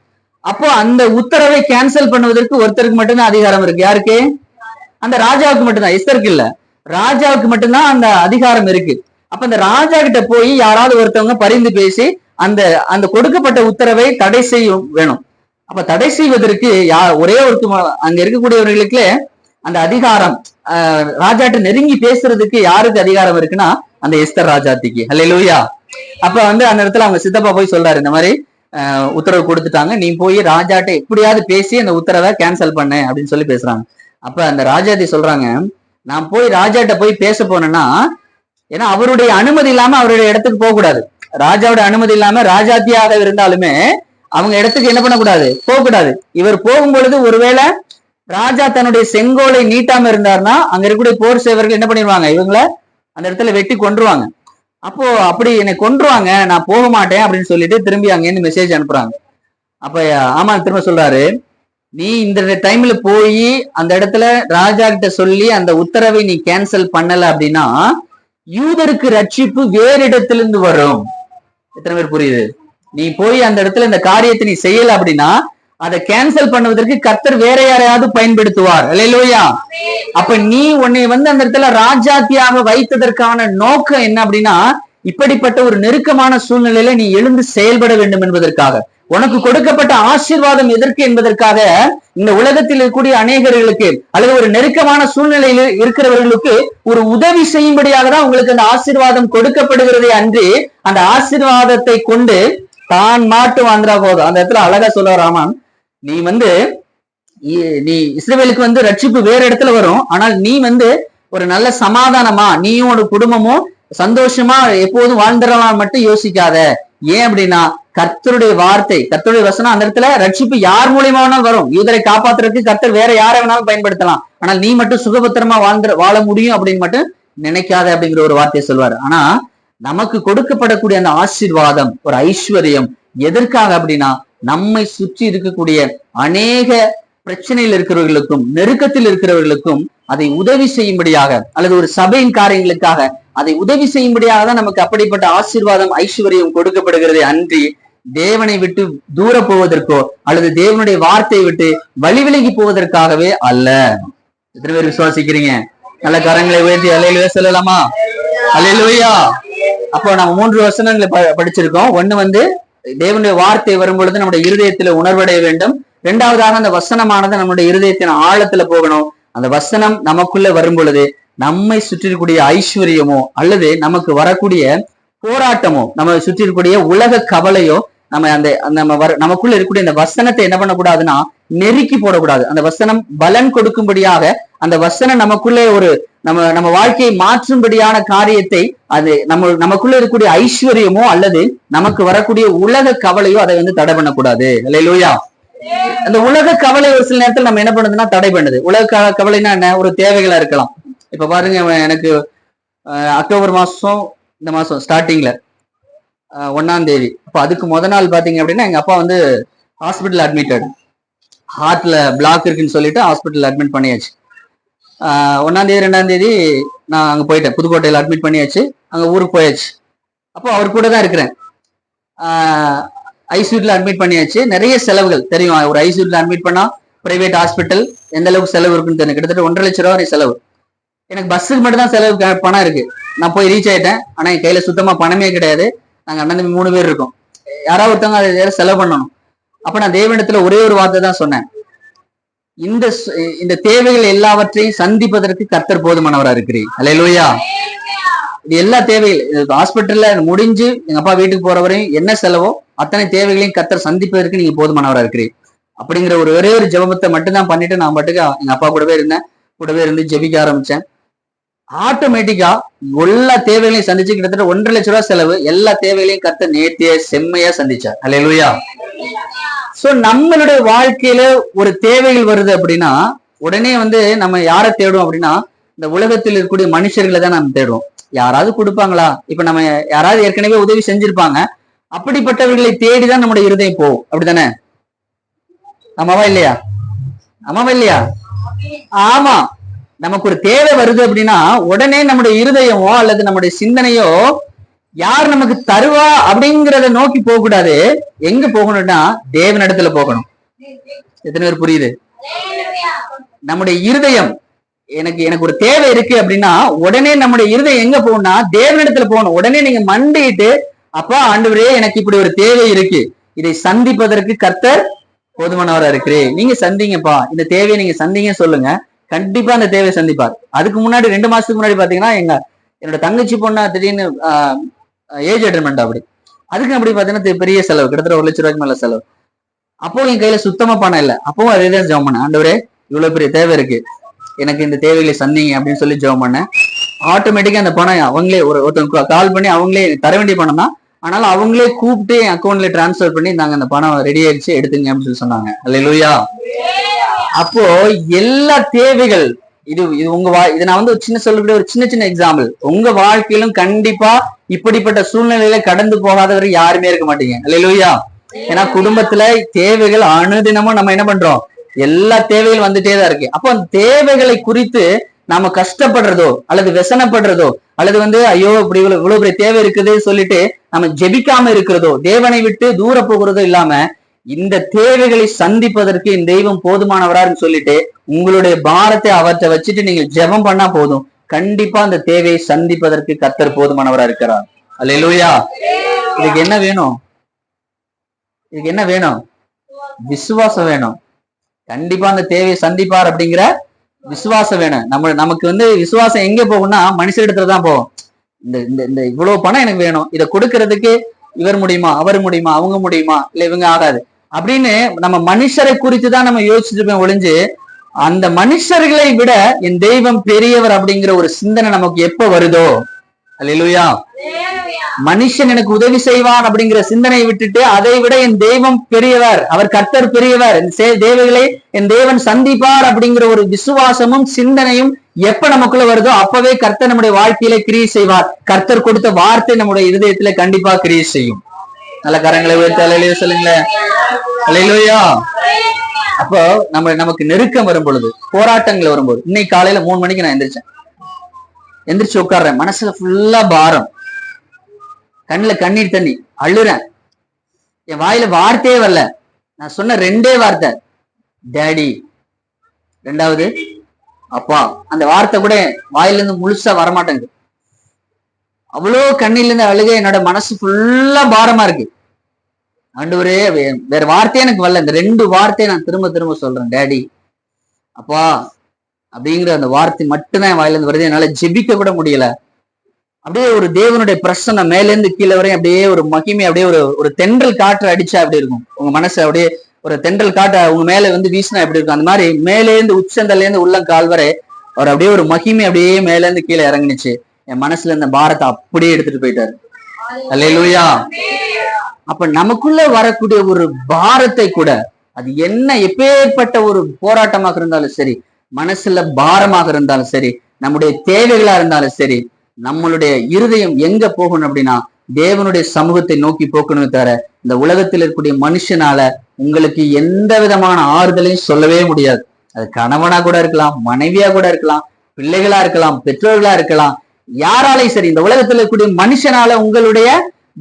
Speaker 1: அப்போ அந்த உத்தரவை கேன்சல் பண்ணுவதற்கு ஒருத்தருக்கு மட்டும்தான் அதிகாரம் இருக்கு. யாருக்கு? அந்த ராஜாவுக்கு மட்டும்தான், எஸ்தருக்கு இல்ல, ராஜாவுக்கு மட்டும்தான் அந்த அதிகாரம் இருக்கு. அப்ப அந்த ராஜா கிட்ட போய் யாராவது ஒருத்தவங்க பரிந்து பேசி அந்த அந்த கொடுக்கப்பட்ட உத்தரவை தடை செய்ய வேணும். அப்ப தடை செய்வதற்கு ஒரே அங்க இருக்கக்கூடியவர்களுக்கு அந்த அதிகாரம், ராஜாட்ட நெருங்கி பேசுறதுக்கு யாருக்கு அதிகாரம் இருக்குன்னா அந்த எஸ்தர் ராஜாத்திக்கு. அல்லேலூயா. அப்ப அந்த இடத்துல அவங்க சித்தப்பா போய் சொல்றாரு, இந்த மாதிரி உத்தரவு கொடுத்துட்டாங்க, நீ போய் ராஜாட்ட எப்படியாவது பேசி அந்த உத்தரவை கேன்சல் பண்ணு அப்படின்னு சொல்லி பேசுறாங்க. அப்ப அந்த ராஜாத்தி சொல்றாங்க, நான் போய் ராஜாட்ட போய் பேச போனேன்னா, ஏன்னா அவருடைய அனுமதி இல்லாம அவருடைய இடத்துக்கு போக கூடாது. ராஜாவோட அனுமதி இல்லாம ராஜாத்தியாக இருந்தாலுமே அவங்க இடத்துக்கு என்ன பண்ணக்கூடாது, போக கூடாது. இவர் போகும் பொழுது ஒருவேளை ராஜா தன்னுடைய செங்கோலை நீட்டாம இருந்தாருன்னா அங்க இருக்கக்கூடிய போர் சேவர்கள் என்ன பண்ணிடுவாங்க, இவங்கள அந்த இடத்துல வெட்டி கொன்றுவாங்க. அப்போ அப்படி என்னை கொன்றுவாங்க, நான் போக மாட்டேன் அப்படின்னு சொல்லிட்டு திரும்பி அங்கேருந்து மெசேஜ் அனுப்புறாங்க. அப்ப ஆமா திரும்ப சொல்றாரு, நீ இந்த டைம்ல போய் அந்த இடத்துல ராஜா கிட்ட சொல்லி அந்த உத்தரவை நீ கேன்சல் பண்ணல அப்படின்னா யூதருக்கு ரட்சிப்பு வேறு இடத்திலிருந்து வரும். எத்தனை பேர் புரியுது? நீ போய் அந்த இடத்துல இந்த காரியத்தை நீ செய்யல அப்படின்னா அதை கேன்சல் பண்ணுவதற்கு கர்த்தர் வேற யாரையாவது பயன்படுத்துவார். அல்லேலூயா. அப்ப நீ உன்னை அந்த இடத்துல ராஜாத்தியாக வைத்ததற்கான நோக்கம் என்ன அப்படின்னா, இப்படிப்பட்ட ஒரு நெருக்கமான சூழ்நிலையில நீ எழுந்து செயல்பட வேண்டும் என்பதற்காக, உனக்கு கொடுக்கப்பட்ட ஆசீர்வாதம் எதற்கு என்பதற்காக, இந்த உலகத்தில் இருக்கக்கூடிய அநேகர்களுக்கு அல்லது ஒரு நெருக்கமான சூழ்நிலையில் இருக்கிறவர்களுக்கு ஒரு உதவி செய்யும்படியாக தான் உங்களுக்கு அந்த ஆசீர்வாதம் கொடுக்கப்படுகிறதே அன்றி அந்த ஆசீர்வாதத்தை கொண்டு தான் மாட்டு வாழ்ந்துடா போதும். அந்த இடத்துல அழகா சொல்ல ராமன், நீ இஸ்ரவேலுக்கு ரட்சிப்பு வேற இடத்துல வரும், ஆனால் நீ ஒரு நல்ல சமாதானமா நீயும் ஒரு குடும்பமும் சந்தோஷமா எப்போதும் வாழ்ந்துடலாம் மட்டும் யோசிக்காத. ஏன் அப்படின்னா கர்த்தருடைய வார்த்தை, கர்த்தருடைய வசனம், அந்த இடத்துல ரட்சிப்பு யார் மூலியமா வேணாலும் வரும். யூதரை காப்பாத்துறதுக்கு கர்த்தர் வேற யாரை வேணாலும் பயன்படுத்தலாம், ஆனால் நீ மட்டும் சுகபத்திரமா வாழ முடியும் அப்படின்னு மட்டும் நினைக்காத அப்படிங்கிற ஒரு வார்த்தையை சொல்வாரு. ஆனா நமக்கு கொடுக்கப்படக்கூடிய அந்த ஆசீர்வாதம், ஒரு ஐஸ்வர்யம் எதற்காக அப்படின்னா, நம்மை சுற்றி இருக்கக்கூடிய அநேக பிரச்சனையில் இருக்கிறவர்களுக்கும் நெருக்கத்தில் இருக்கிறவர்களுக்கும் அதை உதவி செய்யும்படியாக, அல்லது ஒரு சபையின் காரியங்களுக்காக அதை உதவி செய்யும்படியாக தான் நமக்கு அப்படிப்பட்ட ஆசீர்வாதம் ஐஸ்வர்யம் கொடுக்கப்படுகிறதே அன்றி தேவனை விட்டு தூர போவதற்கோ அல்லது தேவனுடைய வார்த்தையை விட்டு வழி விலகி போவதற்காகவே அல்ல. எத்தனை பேர் விசுவாசிக்கிறீங்க? நல்ல கரங்களை உயர்த்தி அல்லேலூயா சொல்லலாமா? அல்லேலூயா. அப்போ நம்ம 3 வசனங்களை படிச்சிருக்கோம். ஒண்ணு தேவனுடைய வார்த்தை வரும் பொழுது நம்முடைய இருதயத்துல உணர்வடைய வேண்டும். 2வதாக அந்த வசனமானது நம்முடைய இருதயத்தின் ஆழத்துல போகணும். அந்த வசனம் நமக்குள்ள வரும் பொழுது நம்மை சுற்றி இருக்கக்கூடிய ஐஸ்வர்யமோ அல்லது நமக்கு வரக்கூடிய போராட்டமோ, நம்ம சுற்றி இருக்கக்கூடிய உலக கவலையோ, நமக்குள்ள இருக்கக்கூடிய அந்த வசனத்தை என்ன பண்ணக்கூடாதுன்னா நெருக்கி போடக்கூடாது. அந்த வசனம் பலன் கொடுக்கும்படியாக, அந்த வசனம் நமக்குள்ளே ஒரு நம்ம வாழ்க்கையை மாற்றும்படியான காரியத்தை, அது நமக்குள்ள இருக்கக்கூடிய ஐஸ்வர்யமோ அல்லது நமக்கு வரக்கூடிய உலக கவலையோ அதை தடை பண்ணக்கூடாது. அல்லேலூயா. அந்த உலக கவலை ஒரு சில நேரத்தில் நம்ம என்ன பண்ணுதுன்னா தடை பண்ணுது. உலக கவலைன்னா என்ன, ஒரு தேவைகளா இருக்கலாம். இப்ப பாருங்க, எனக்கு அக்டோபர் மாசம், இந்த மாசம் ஸ்டார்டிங்ல 1ஆம் தேதி, அப்ப அதுக்கு முத நாள் பாத்தீங்க அப்படின்னா எங்க அப்பா வந்து ஹாஸ்பிட்டல் அட்மிட்டட், ஹார்ட்ல பிளாக் இருக்குன்னு சொல்லிட்டு ஹாஸ்பிட்டல் அட்மிட் பண்ணியாச்சு. 1ஆம் தேதி 2ஆம் தேதி நான் அங்க போயிட்டேன், புதுக்கோட்டையில அட்மிட் பண்ணியாச்சு, அங்க ஊருக்கு போயாச்சு. அப்போ அவர் கூட தான் இருக்கிறேன். ஐசியூல அட்மிட் பண்ணியாச்சு. நிறைய செலவுகள் தெரியும், ஒரு ஐசியூல அட்மிட் பண்ணா பிரைவேட் ஹாஸ்பிட்டல் எந்த அளவுக்கு செலவு இருக்குன்னு தெரியும். கிட்டத்தட்ட 1.5 லட்சம் ரூபாய் செலவு. எனக்கு பஸ்ஸுக்கு மட்டும் தான் செலவு பணம் இருக்கு. நான் போய் ரீச் ஆயிட்டேன், ஆனா என் கையில சுத்தமா பணமே கிடையாது. நாங்க அண்ணன் தம்பி 3 பேர் இருக்கோம். யாராவது ஒருத்தவங்க அதை செலவு பண்ணணும். அப்ப நான் தேவனிடத்துல ஒரே ஒரு வார்த்தை தான் சொன்னேன், இந்த தேவைகள் எல்லாவற்றையும் சந்திப்பதற்கு கர்த்தர் போதுமானவரா இருக்கிறீர். அல்லேலூயா. இது எல்லா தேவைகள் ஹாஸ்பிட்டல்ல முடிஞ்சு எங்க அப்பா வீட்டுக்கு போற வரையும் என்ன செலவோ அத்தனை தேவைகளையும் கர்த்தர் சந்திப்பதற்கு நீங்க போதுமானவரா இருக்கிறீர் அப்படிங்கிற ஒரே ஒரு ஜெபத்தை மட்டும் தான் பண்ணிட்டு நான் பாட்டுக்கு எங்க அப்பா கூடவே இருந்தேன். கூடவே இருந்து ஜெபிக்க ஆரம்பிச்சேன். ஆட்டோமேட்டிக்கா எல்லா தேவைகளையும் சந்திச்சு கிட்டத்தட்ட 1.5 லட்சம் ரூபாய் செலவு, எல்லா தேவைகளையும் கர்த்தர் நேர்த்தியா செம்மையா சந்திச்சார். அல்லேலூயா. சோ நம்மளுடைய வாழ்க்கையில ஒரு தேவைகள் வருது அப்படின்னா உடனே வந்து நம்ம யாரை தேடுவோம் அப்படின்னா இந்த உலகத்தில் இருக்கக்கூடிய மனுஷர்களை தான் நம்ம தேடுவோம். யாராவது கொடுப்பாங்களா, இப்ப நம்ம யாராவது ஏற்கனவே உதவி செஞ்சிருப்பாங்க, அப்படிப்பட்டவர்களை தேடிதான் நம்முடைய இருதயம் போகும். அப்படித்தானே? ஆமாவா இல்லையா? ஆமாவா இல்லையா? ஆமா. நமக்கு ஒரு தேவை வருது அப்படின்னா உடனே நம்முடைய இருதயமோ அல்லது நம்முடைய சிந்தனையோ யார் நமக்கு தருவா அப்படிங்கிறத நோக்கி போக கூடாது. எங்க போகணும்னா தேவனிடத்துல போகணும். எத்தனை பேர் புரியுது? நம்முடைய இருதயம், எனக்கு ஒரு தேவை இருக்கு அப்படின்னா உடனே நம்முடைய இருதயம் எங்க போகணும்னா தேவனிடத்துல போகணும். உடனே நீங்க மண்டிட்டு, அப்பா ஆண்டவரே எனக்கு இப்படி ஒரு தேவை இருக்கு, இதை சந்திப்பதற்கு கர்த்தர் போதுமானவரா இருக்கிறேன், நீங்க சந்திங்கப்பா, இந்த தேவையை நீங்க சந்திங்க சொல்லுங்க, கண்டிப்பா அந்த தேவையை சந்திப்பார். அதுக்கு முன்னாடி 2 மாசத்துக்கு முன்னாடி பாத்தீங்கன்னா என்னோட தங்கச்சி பொண்ணா திடீர்னு ஏஜ் அட்டர்மெண்ட், அதுக்கு அப்படி பாத்தீங்கன்னா பெரிய செலவு, கிட்டத்தட்ட 1 லட்சம் ரூபாய்க்கு மேல செலவு. அப்போ என் கையில சுத்தமா பணம் இல்லை. அப்பவும் அதே தான் ஜெபம் பண்ணேன், ஆண்டவரே இவ்வளவு பெரிய தேவை இருக்கு, எனக்கு இந்த தேவைகளை சந்திங்க அப்படின்னு சொல்லி ஜெபம் பண்ணேன். ஆட்டோமேட்டிக்கா அந்த பணம் அவங்களே ஒருத்தவங்க கால் பண்ணி அவங்களே தர வேண்டிய பணம் தான், ஆனாலும் அவங்களே கூப்பிட்டு என் அக்கௌண்ட்ல டிரான்ஸ்பர் பண்ணி நாங்க அந்த பணம் ரெடி ஆயிடுச்சு எடுத்துங்க அப்படின்னு சொல்லி சொன்னாங்க. அல்லேலூயா. அப்போ எல்லா தேவைகள் இது இது நான் வந்து சின்ன சொல்லக்கூடிய ஒரு சின்ன சின்ன எக்ஸாம்பிள். உங்க வாழ்க்கையிலும் கண்டிப்பா இப்படிப்பட்ட சூழ்நிலையில கடந்து போகாதவர் யாருமே இருக்க மாட்டீங்க. அல்லேலூயா. ஏன்னா குடும்பத்துல தேவைகள் அனுதினமும் நம்ம என்ன பண்றோம், எல்லா தேவைகள் வந்துட்டே தான் இருக்கு. அப்போ அந்த தேவைகளை குறித்து நாம கஷ்டப்படுறதோ அல்லது व्यसனப்படுறதோ அல்லது வந்து ஐயோ இப்படி இவ்வளவு பெரிய தேவை இருக்குது சொல்லிட்டு நம்ம ஜெபிக்காம இருக்கிறதோ, தேவனை விட்டு தூர போகிறதோ இல்லாம இந்த தேவைகளை சந்திப்பதற்கு என் தெய்வம் போதுமானவரான்னு சொல்லிட்டு உங்களுடைய பாரத்தை அவற்றை வச்சுட்டு நீங்க ஜெபம் பண்ணா போதும், கண்டிப்பா அந்த தேவையை சந்திப்பதற்கு கர்த்தர் போதுமானவரா இருக்கிறார். அல்லேலூயா. இதுக்கு என்ன வேணும்? இதுக்கு என்ன வேணும்? விசுவாசம் வேணும். கண்டிப்பா அந்த தேவையை சந்திப்பார் அப்படிங்கிற விசுவாசம் வேணும். நமக்கு வந்து விசுவாசம் எங்க போகும்னா மனுஷரிடத்துல தான் போகும். இந்த இவ்வளவு பணம் எனக்கு வேணும், இதை கொடுக்கறதுக்கு இவர் முடியுமா, அவர் முடியுமா, அவங்க முடியுமா, இல்ல இவங்க ஆகாது அப்படின்னு நம்ம மனுஷரை குறித்து தான் நம்ம யோசிச்சுட்டு ஒழிஞ்சு அந்த மனுஷர்களை விட என் தெய்வம் பெரியவர் அப்படிங்கிற ஒரு சிந்தனை நமக்கு எப்ப வருதோ, அல்லேலூயா, மனுஷன் எனக்கு உதவி செய்வான் அப்படிங்கிற சிந்தனையை விட்டுட்டு அதை விட என் தெய்வம் பெரியவர், அவர் கர்த்தர் பெரியவர், தேவைகளை என் தேவன் சந்திப்பார் அப்படிங்கிற ஒரு விசுவாசமும் சிந்தனையும் எப்ப நமக்குள்ள வருதோ அப்பவே கர்த்தர் நம்முடைய வாழ்க்கையில கிரியை செய்வார். கர்த்தர் கொடுத்த வார்த்தை நம்முடைய இருதயத்துல கண்டிப்பா கிரியை செய்யும். நல்ல கரங்களை உயர்த்தி அல்லேலூயா சொல்லுங்களேன். அல்லேலூயா. அப்போ நமக்கு நெருக்கம் வரும் பொழுது, போராட்டங்கள் வரும்போது, இன்னைக்கு காலையில 3 மணிக்கு நான் எந்திரிச்சு உட்கார்றேன், மனசுல ஃபுல்லா பாரம், கண்ணுல கண்ணீர் தண்ணி, அழுறேன், என் வாயில வார்த்தையே வரல. நான் சொன்ன 2 வார்த்தை, டேடி, 2வது அப்பா. அந்த வார்த்தை கூட வாயில இருந்து முழுசா வரமாட்டேங்குது. அவ்வளோ கண்ணில இருந்து அழுக, என்னோட மனசு ஃபுல்லா பாரமா இருக்கு. ஆண்டவரே வேற வார்த்தையே எனக்கு வரல. இந்த 2 வார்த்தையை நான் திரும்ப திரும்ப சொல்றேன், டேடி, அப்பா அப்படிங்கிற அந்த வார்த்தை மட்டும்தான் என் வாயில இருந்து வருது. என்னால ஜெபிக்க கூட முடியல. அப்படியே ஒரு தேவனுடைய பிரசன்னம் மேலேருந்து கீழே வரையும் அப்படியே ஒரு மகிமை, அப்படியே ஒரு தென்றல் காற்று அடிச்சா அப்படி இருக்கும். உங்க மனசு அப்படியே ஒரு தென்றல் காற்று உங்க மேல வந்து வீசினா எப்படி இருக்கும், அந்த மாதிரி மேலேருந்து உச்சந்தல்ல இருந்து உள்ளங்கால் வரை அவர் அப்படியே ஒரு மகிமை அப்படியே மேலேருந்து கீழே இறங்குனுச்சு. என் மனசுல இருந்த பாரத்தை அப்படியே எடுத்துட்டு போயிட்டாரு. அல்லேலூயா. அப்ப நமக்குள்ள வரக்கூடிய ஒரு பாரத்தை கூட அது என்ன எப்பேற்பட்ட ஒரு போராட்டமாக இருந்தாலும் சரி, மனசுல பாரமாக இருந்தாலும் சரி, நம்முடைய தேவைகளா இருந்தாலும் சரி, நம்மளுடைய இருதயம் எங்க போகணும் அப்படின்னா தேவனுடைய சமூகத்தை நோக்கி போக்கணும். தவிர இந்த உலகத்தில் இருக்கக்கூடிய மனுஷனால உங்களுக்கு எந்த விதமான ஆறுதலையும் சொல்லவே முடியாது. அது கணவனா கூட இருக்கலாம், மனைவியா கூட இருக்கலாம், பிள்ளைகளா இருக்கலாம், பெற்றோர்களா இருக்கலாம், யாராலையும் சரி. இந்த உலகத்தில் இருக்கக்கூடிய மனுஷனால உங்களுடைய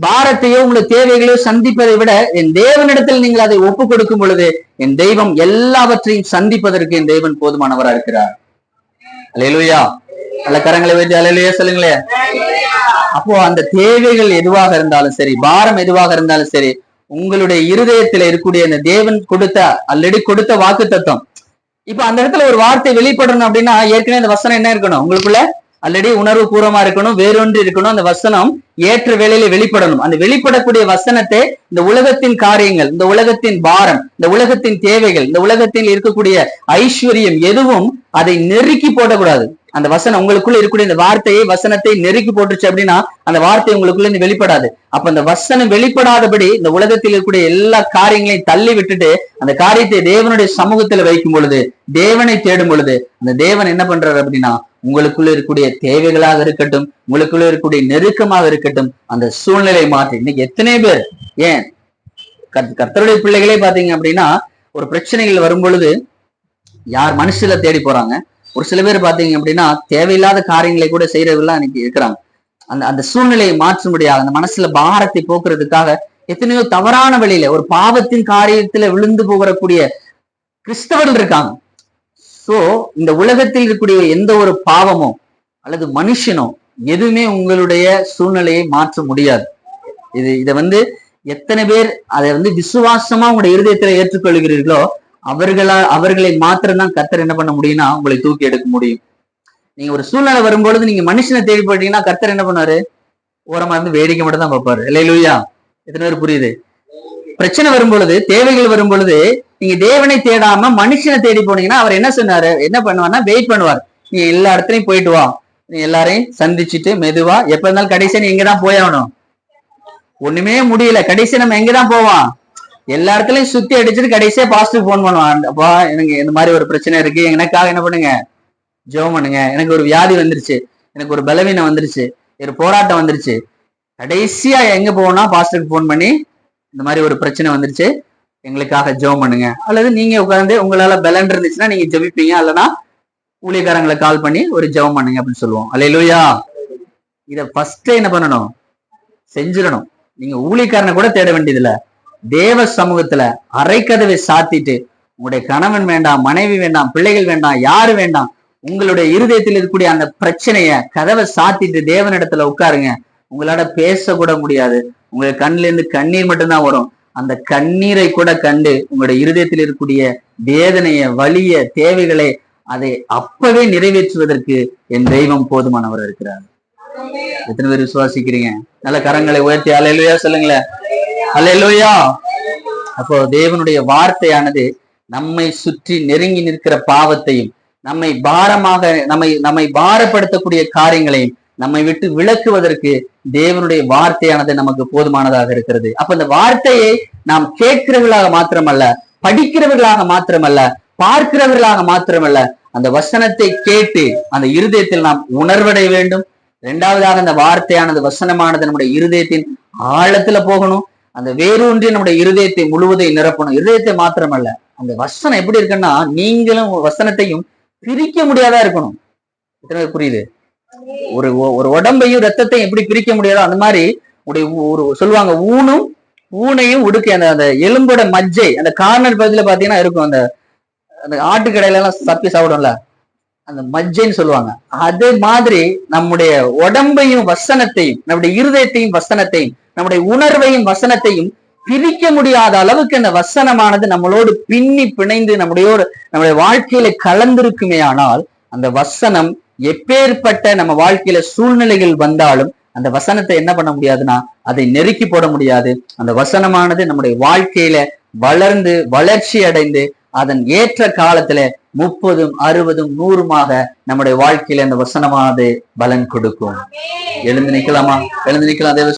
Speaker 1: பாரத்தையோ உங்களுடைய தேவைகளையோ சந்திப்பதை விட என் தேவனிடத்தில் நீங்கள் அதை ஒப்பு கொடுக்கும் பொழுது என் தெய்வம் எல்லாவற்றையும் சந்திப்பதற்கு என் தெய்வன் போதுமானவரா இருக்கிறார். அல்லேலூயா. நல்ல கரங்களை வைத்து அல்லேலூயா சொல்லுங்களேன். அப்போ அந்த தேவைகள் எதுவாக இருந்தாலும் சரி, பாரம் எதுவாக இருந்தாலும் சரி, உங்களுடைய இருதயத்துல இருக்கக்கூடிய அந்த தேவன் கொடுத்த ஆல்ரெடி கொடுத்த வாக்கு தத்துவம். இப்ப அந்த இடத்துல ஒரு வார்த்தை வெளிப்படணும் அப்படின்னா ஏற்கனவே அந்த வசனம் என்ன இருக்கணும்? உங்களுக்குள்ள ஆல்ரெடி உணர்வு பூர்வமா இருக்கணும், வேறொன்று இருக்கணும். அந்த வசனம் ஏற்ற வேளையில வெளிப்படணும். அந்த வெளிப்படக்கூடிய வசனத்தை இந்த உலகத்தின் காரியங்கள், இந்த உலகத்தின் பாரம், இந்த உலகத்தின் தேவைகள், இந்த உலகத்தில் இருக்கக்கூடிய ஐஸ்வர்யம் எதுவும் அதை நெருக்கி போடக்கூடாது. அந்த வசனம் உங்களுக்குள்ள இருக்கக்கூடிய இந்த வார்த்தையை வசனத்தை நெருக்கி போட்டுச்சு அப்படின்னா அந்த வார்த்தை உங்களுக்குள்ள இருந்து வெளிப்படாது. அப்ப அந்த வசனம் வெளிப்படாதபடி இந்த உலகத்தில் இருக்கக்கூடிய எல்லா காரியங்களையும் தள்ளி விட்டுட்டு அந்த காரியத்தை தேவனுடைய சமூகத்துல வைக்கும் பொழுது, தேவனை தேடும் பொழுது, அந்த தேவன் என்ன பண்றாரு அப்படின்னா உங்களுக்குள்ள இருக்கக்கூடிய தேவைகளாக இருக்கட்டும், உங்களுக்குள்ள இருக்கக்கூடிய நெருக்கமாக இருக்கட்டும், அந்த சூழ்நிலை மாற்றி. இன்னைக்கு எத்தனை பேர் ஏன் கர்த்தருடைய பிள்ளைகளே பாத்தீங்க அப்படின்னா ஒரு பிரச்சனைகள் வரும் பொழுது யார் மனுஷல தேடி போறாங்க. ஒரு சில பேர் பாத்தீங்க அப்படின்னா தேவையில்லாத காரியங்களை கூட செய்யறவர்கள்லாம் இன்னைக்கு இருக்கிறாங்க. அந்த சூழ்நிலையை மாற்ற முடியாது. அந்த மனசுல பாரத்தை போக்குறதுக்காக எத்தனையோ தவறான வழியில ஒரு பாவத்தின் காரியத்துல விழுந்து போகக்கூடிய கிறிஸ்தவர்கள் இருக்காங்க. சோ இந்த உலகத்தில் இருக்கக்கூடிய எந்த ஒரு பாவமோ அல்லது மனுஷனோ எதுவுமே உங்களுடைய சூழ்நிலையை மாற்ற முடியாது. இதை எத்தனை பேர் அதை விசுவாசமா உங்களுடைய இருதயத்துல ஏற்றுக்கொள்கிறீர்களோ அவர்களை மாத்திரம்தான் கர்த்தர் என்ன பண்ண முடியும்னா உங்களை தூக்கி எடுக்க முடியும். நீங்க ஒரு சூழ்நிலை வரும்பொழுது நீங்க மனுஷனை தேடி போட்டீங்கன்னா கர்த்தர் என்ன பண்ணாரு? ஓரமா இருந்து வேடிக்கை மட்டும் தான் பார்ப்பாரு. அல்லேலூயா. எத்தனை பேர் புரியுது? பிரச்சனை வரும் பொழுது, தேவைகள் வரும் பொழுது நீங்க தேவனை தேடாம மனுஷனை தேடி போனீங்கன்னா அவர் என்ன சொன்னாரு? என்ன பண்ணுவார்னா வெயிட் பண்ணுவார். நீ எல்லா இடத்துலயும் போயிட்டு வா, நீ எல்லாரையும் சந்திச்சுட்டு மெதுவா, எப்ப இருந்தாலும் கடைசியா நீ எங்கதான் போயாகணும்? ஒண்ணுமே முடியல, கடைசியா நம்ம எங்கதான் போவான்? எல்லா இடத்துலயும் சுத்தி அடிச்சுட்டு கடைசியா பாஸ்டர் போன் பண்ணுவான். அப்பா எனக்கு இந்த மாதிரி ஒரு பிரச்சனை இருக்கு, எனக்காக என்ன பண்ணுங்க, ஜெபம் பண்ணுங்க. எனக்கு ஒரு வியாதி வந்துருச்சு, எனக்கு ஒரு பலவீனம் வந்துருச்சு, ஒரு போராட்டம் வந்துருச்சு. கடைசியா எங்க போனா பாஸ்டருக்கு போன் பண்ணி இந்த மாதிரி ஒரு பிரச்சனை வந்துருச்சு, எங்களுக்காக ஜெபம் பண்ணுங்க. அல்லது நீங்க உட்கார்ந்து உங்களால பலன் இருந்துச்சுன்னா நீங்க ஜெபிப்பீங்க, அல்லனா ஊழியக்காரங்களை கால் பண்ணி ஒரு ஜெபம் பண்ணுங்க அப்படின்னு சொல்லுவோம். அல்லேலூயா. இத ஃபர்ஸ்ட் என்ன பண்ணணும்? செஞ்சிடணும். நீங்க ஊழியக்காரனை கூட தேட வேண்டியதில்ல. தேவ சமூகத்துல அரைக்கதவை சாத்திட்டு உங்களுடைய கணவன் வேண்டாம், மனைவி வேண்டாம், பிள்ளைகள் வேண்டாம், யாரு வேண்டாம், உங்களுடைய இருதயத்தில் இருக்கக்கூடிய அந்த பிரச்சனைய கதவை சாத்திட்டு தேவனிடத்துல உட்காருங்க. உங்களால பேசக்கூட முடியாது, உங்களுடைய கண்ணுல இருந்து கண்ணீர் மட்டும்தான் வரும். அந்த கண்ணீரை கூட கண்டு உங்களுடைய இருதயத்தில் இருக்கக்கூடிய வேதனைய, வலிய, தேவைகளை அதை அப்பவே நிறைவேற்றுவதற்கு என் தெய்வம் போதுமானவர் இருக்கிறார். எத்தனை பேர் விசுவாசிக்கிறீங்க? நல்ல கரங்களை உயர்த்தி அல்லேலூயா சொல்லுங்களேன். அல்லேலூயா. அப்போ தேவனுடைய வார்த்தையானது நம்மை சுற்றி நெருங்கி நிற்கிற பாவத்தையும், நம்மை பாரப்படுத்தக்கூடிய காரியங்களையும் நம்மை விட்டு விலக்குவதற்கு தேவனுடைய வார்த்தையானது நமக்கு போதுமானதாக இருக்கிறது. அப்ப இந்த வார்த்தையை நாம் கேட்கிறவர்களாக மாத்திரமல்ல, படிக்கிறவர்களாக மாத்திரமல்ல, பார்க்கிறவர்களாக மாத்திரமல்ல, அந்த வசனத்தை கேட்டு அந்த இருதயத்தில் நாம் உணர்வடைய வேண்டும். இரண்டாவதாக அந்த வார்த்தையானது, வசனமானது நம்முடைய இருதயத்தின் ஆழத்துல போகணும். அந்த வேரூன்றி நம்முடைய இருதயத்தை முழுவதையும் நிரப்பணும். இருதயத்தை மாத்திரமல்ல, அந்த வசனம் எப்படி இருக்குன்னா நீங்களும் வசனத்தையும் பிரிக்க முடியாதா இருக்கணும். எத்தனை புரியுது? ஒரு உடம்பையும் ரத்தத்தையும் எப்படி பிரிக்க முடியாதோ அந்த மாதிரி ஒரு சொல்லுவாங்க, ஊனையும் உடுக்க அந்த எலும்போட மஜ்ஜை அந்த கார்னர் பகுதியில பாத்தீங்கன்னா இருக்கும். அந்த ஆட்டுக்கடையில எல்லாம் சப்பி சாப்பிடும்ல, அந்த மஜ்ஜைன்னு சொல்லுவாங்க. அதே மாதிரி நம்முடைய உடம்பையும் வசனத்தையும், நம்முடைய இருதயத்தையும் வசனத்தையும், நம்முடைய உணர்வையும் வசனத்தையும் பிரிக்க முடியாத அளவுக்கு அந்த வசனமானது நம்மளோடு பின்னி பிணைந்து நம்முடைய வாழ்க்கையில கலந்திருக்குமே. ஆனால் அந்த வசனம் எப்பேற்பட்ட நம்ம வாழ்க்கையில சூழ்நிலைகள் வந்தாலும் அந்த வசனத்தை என்ன பண்ண முடியாதுன்னா அதை நெருக்கி போட முடியாது. அந்த வசனமானது நம்முடைய வாழ்க்கையில வளர்ந்து வளர்ச்சி அடைந்து அதன் ஏற்ற காலத்துல 30, 60, 100 நம்முடைய வாழ்க்கையில அந்த வசனமானது பலன் கொடுக்கும். எழுந்து நிக்கலாமா? எழுந்து நிக்கலாம்.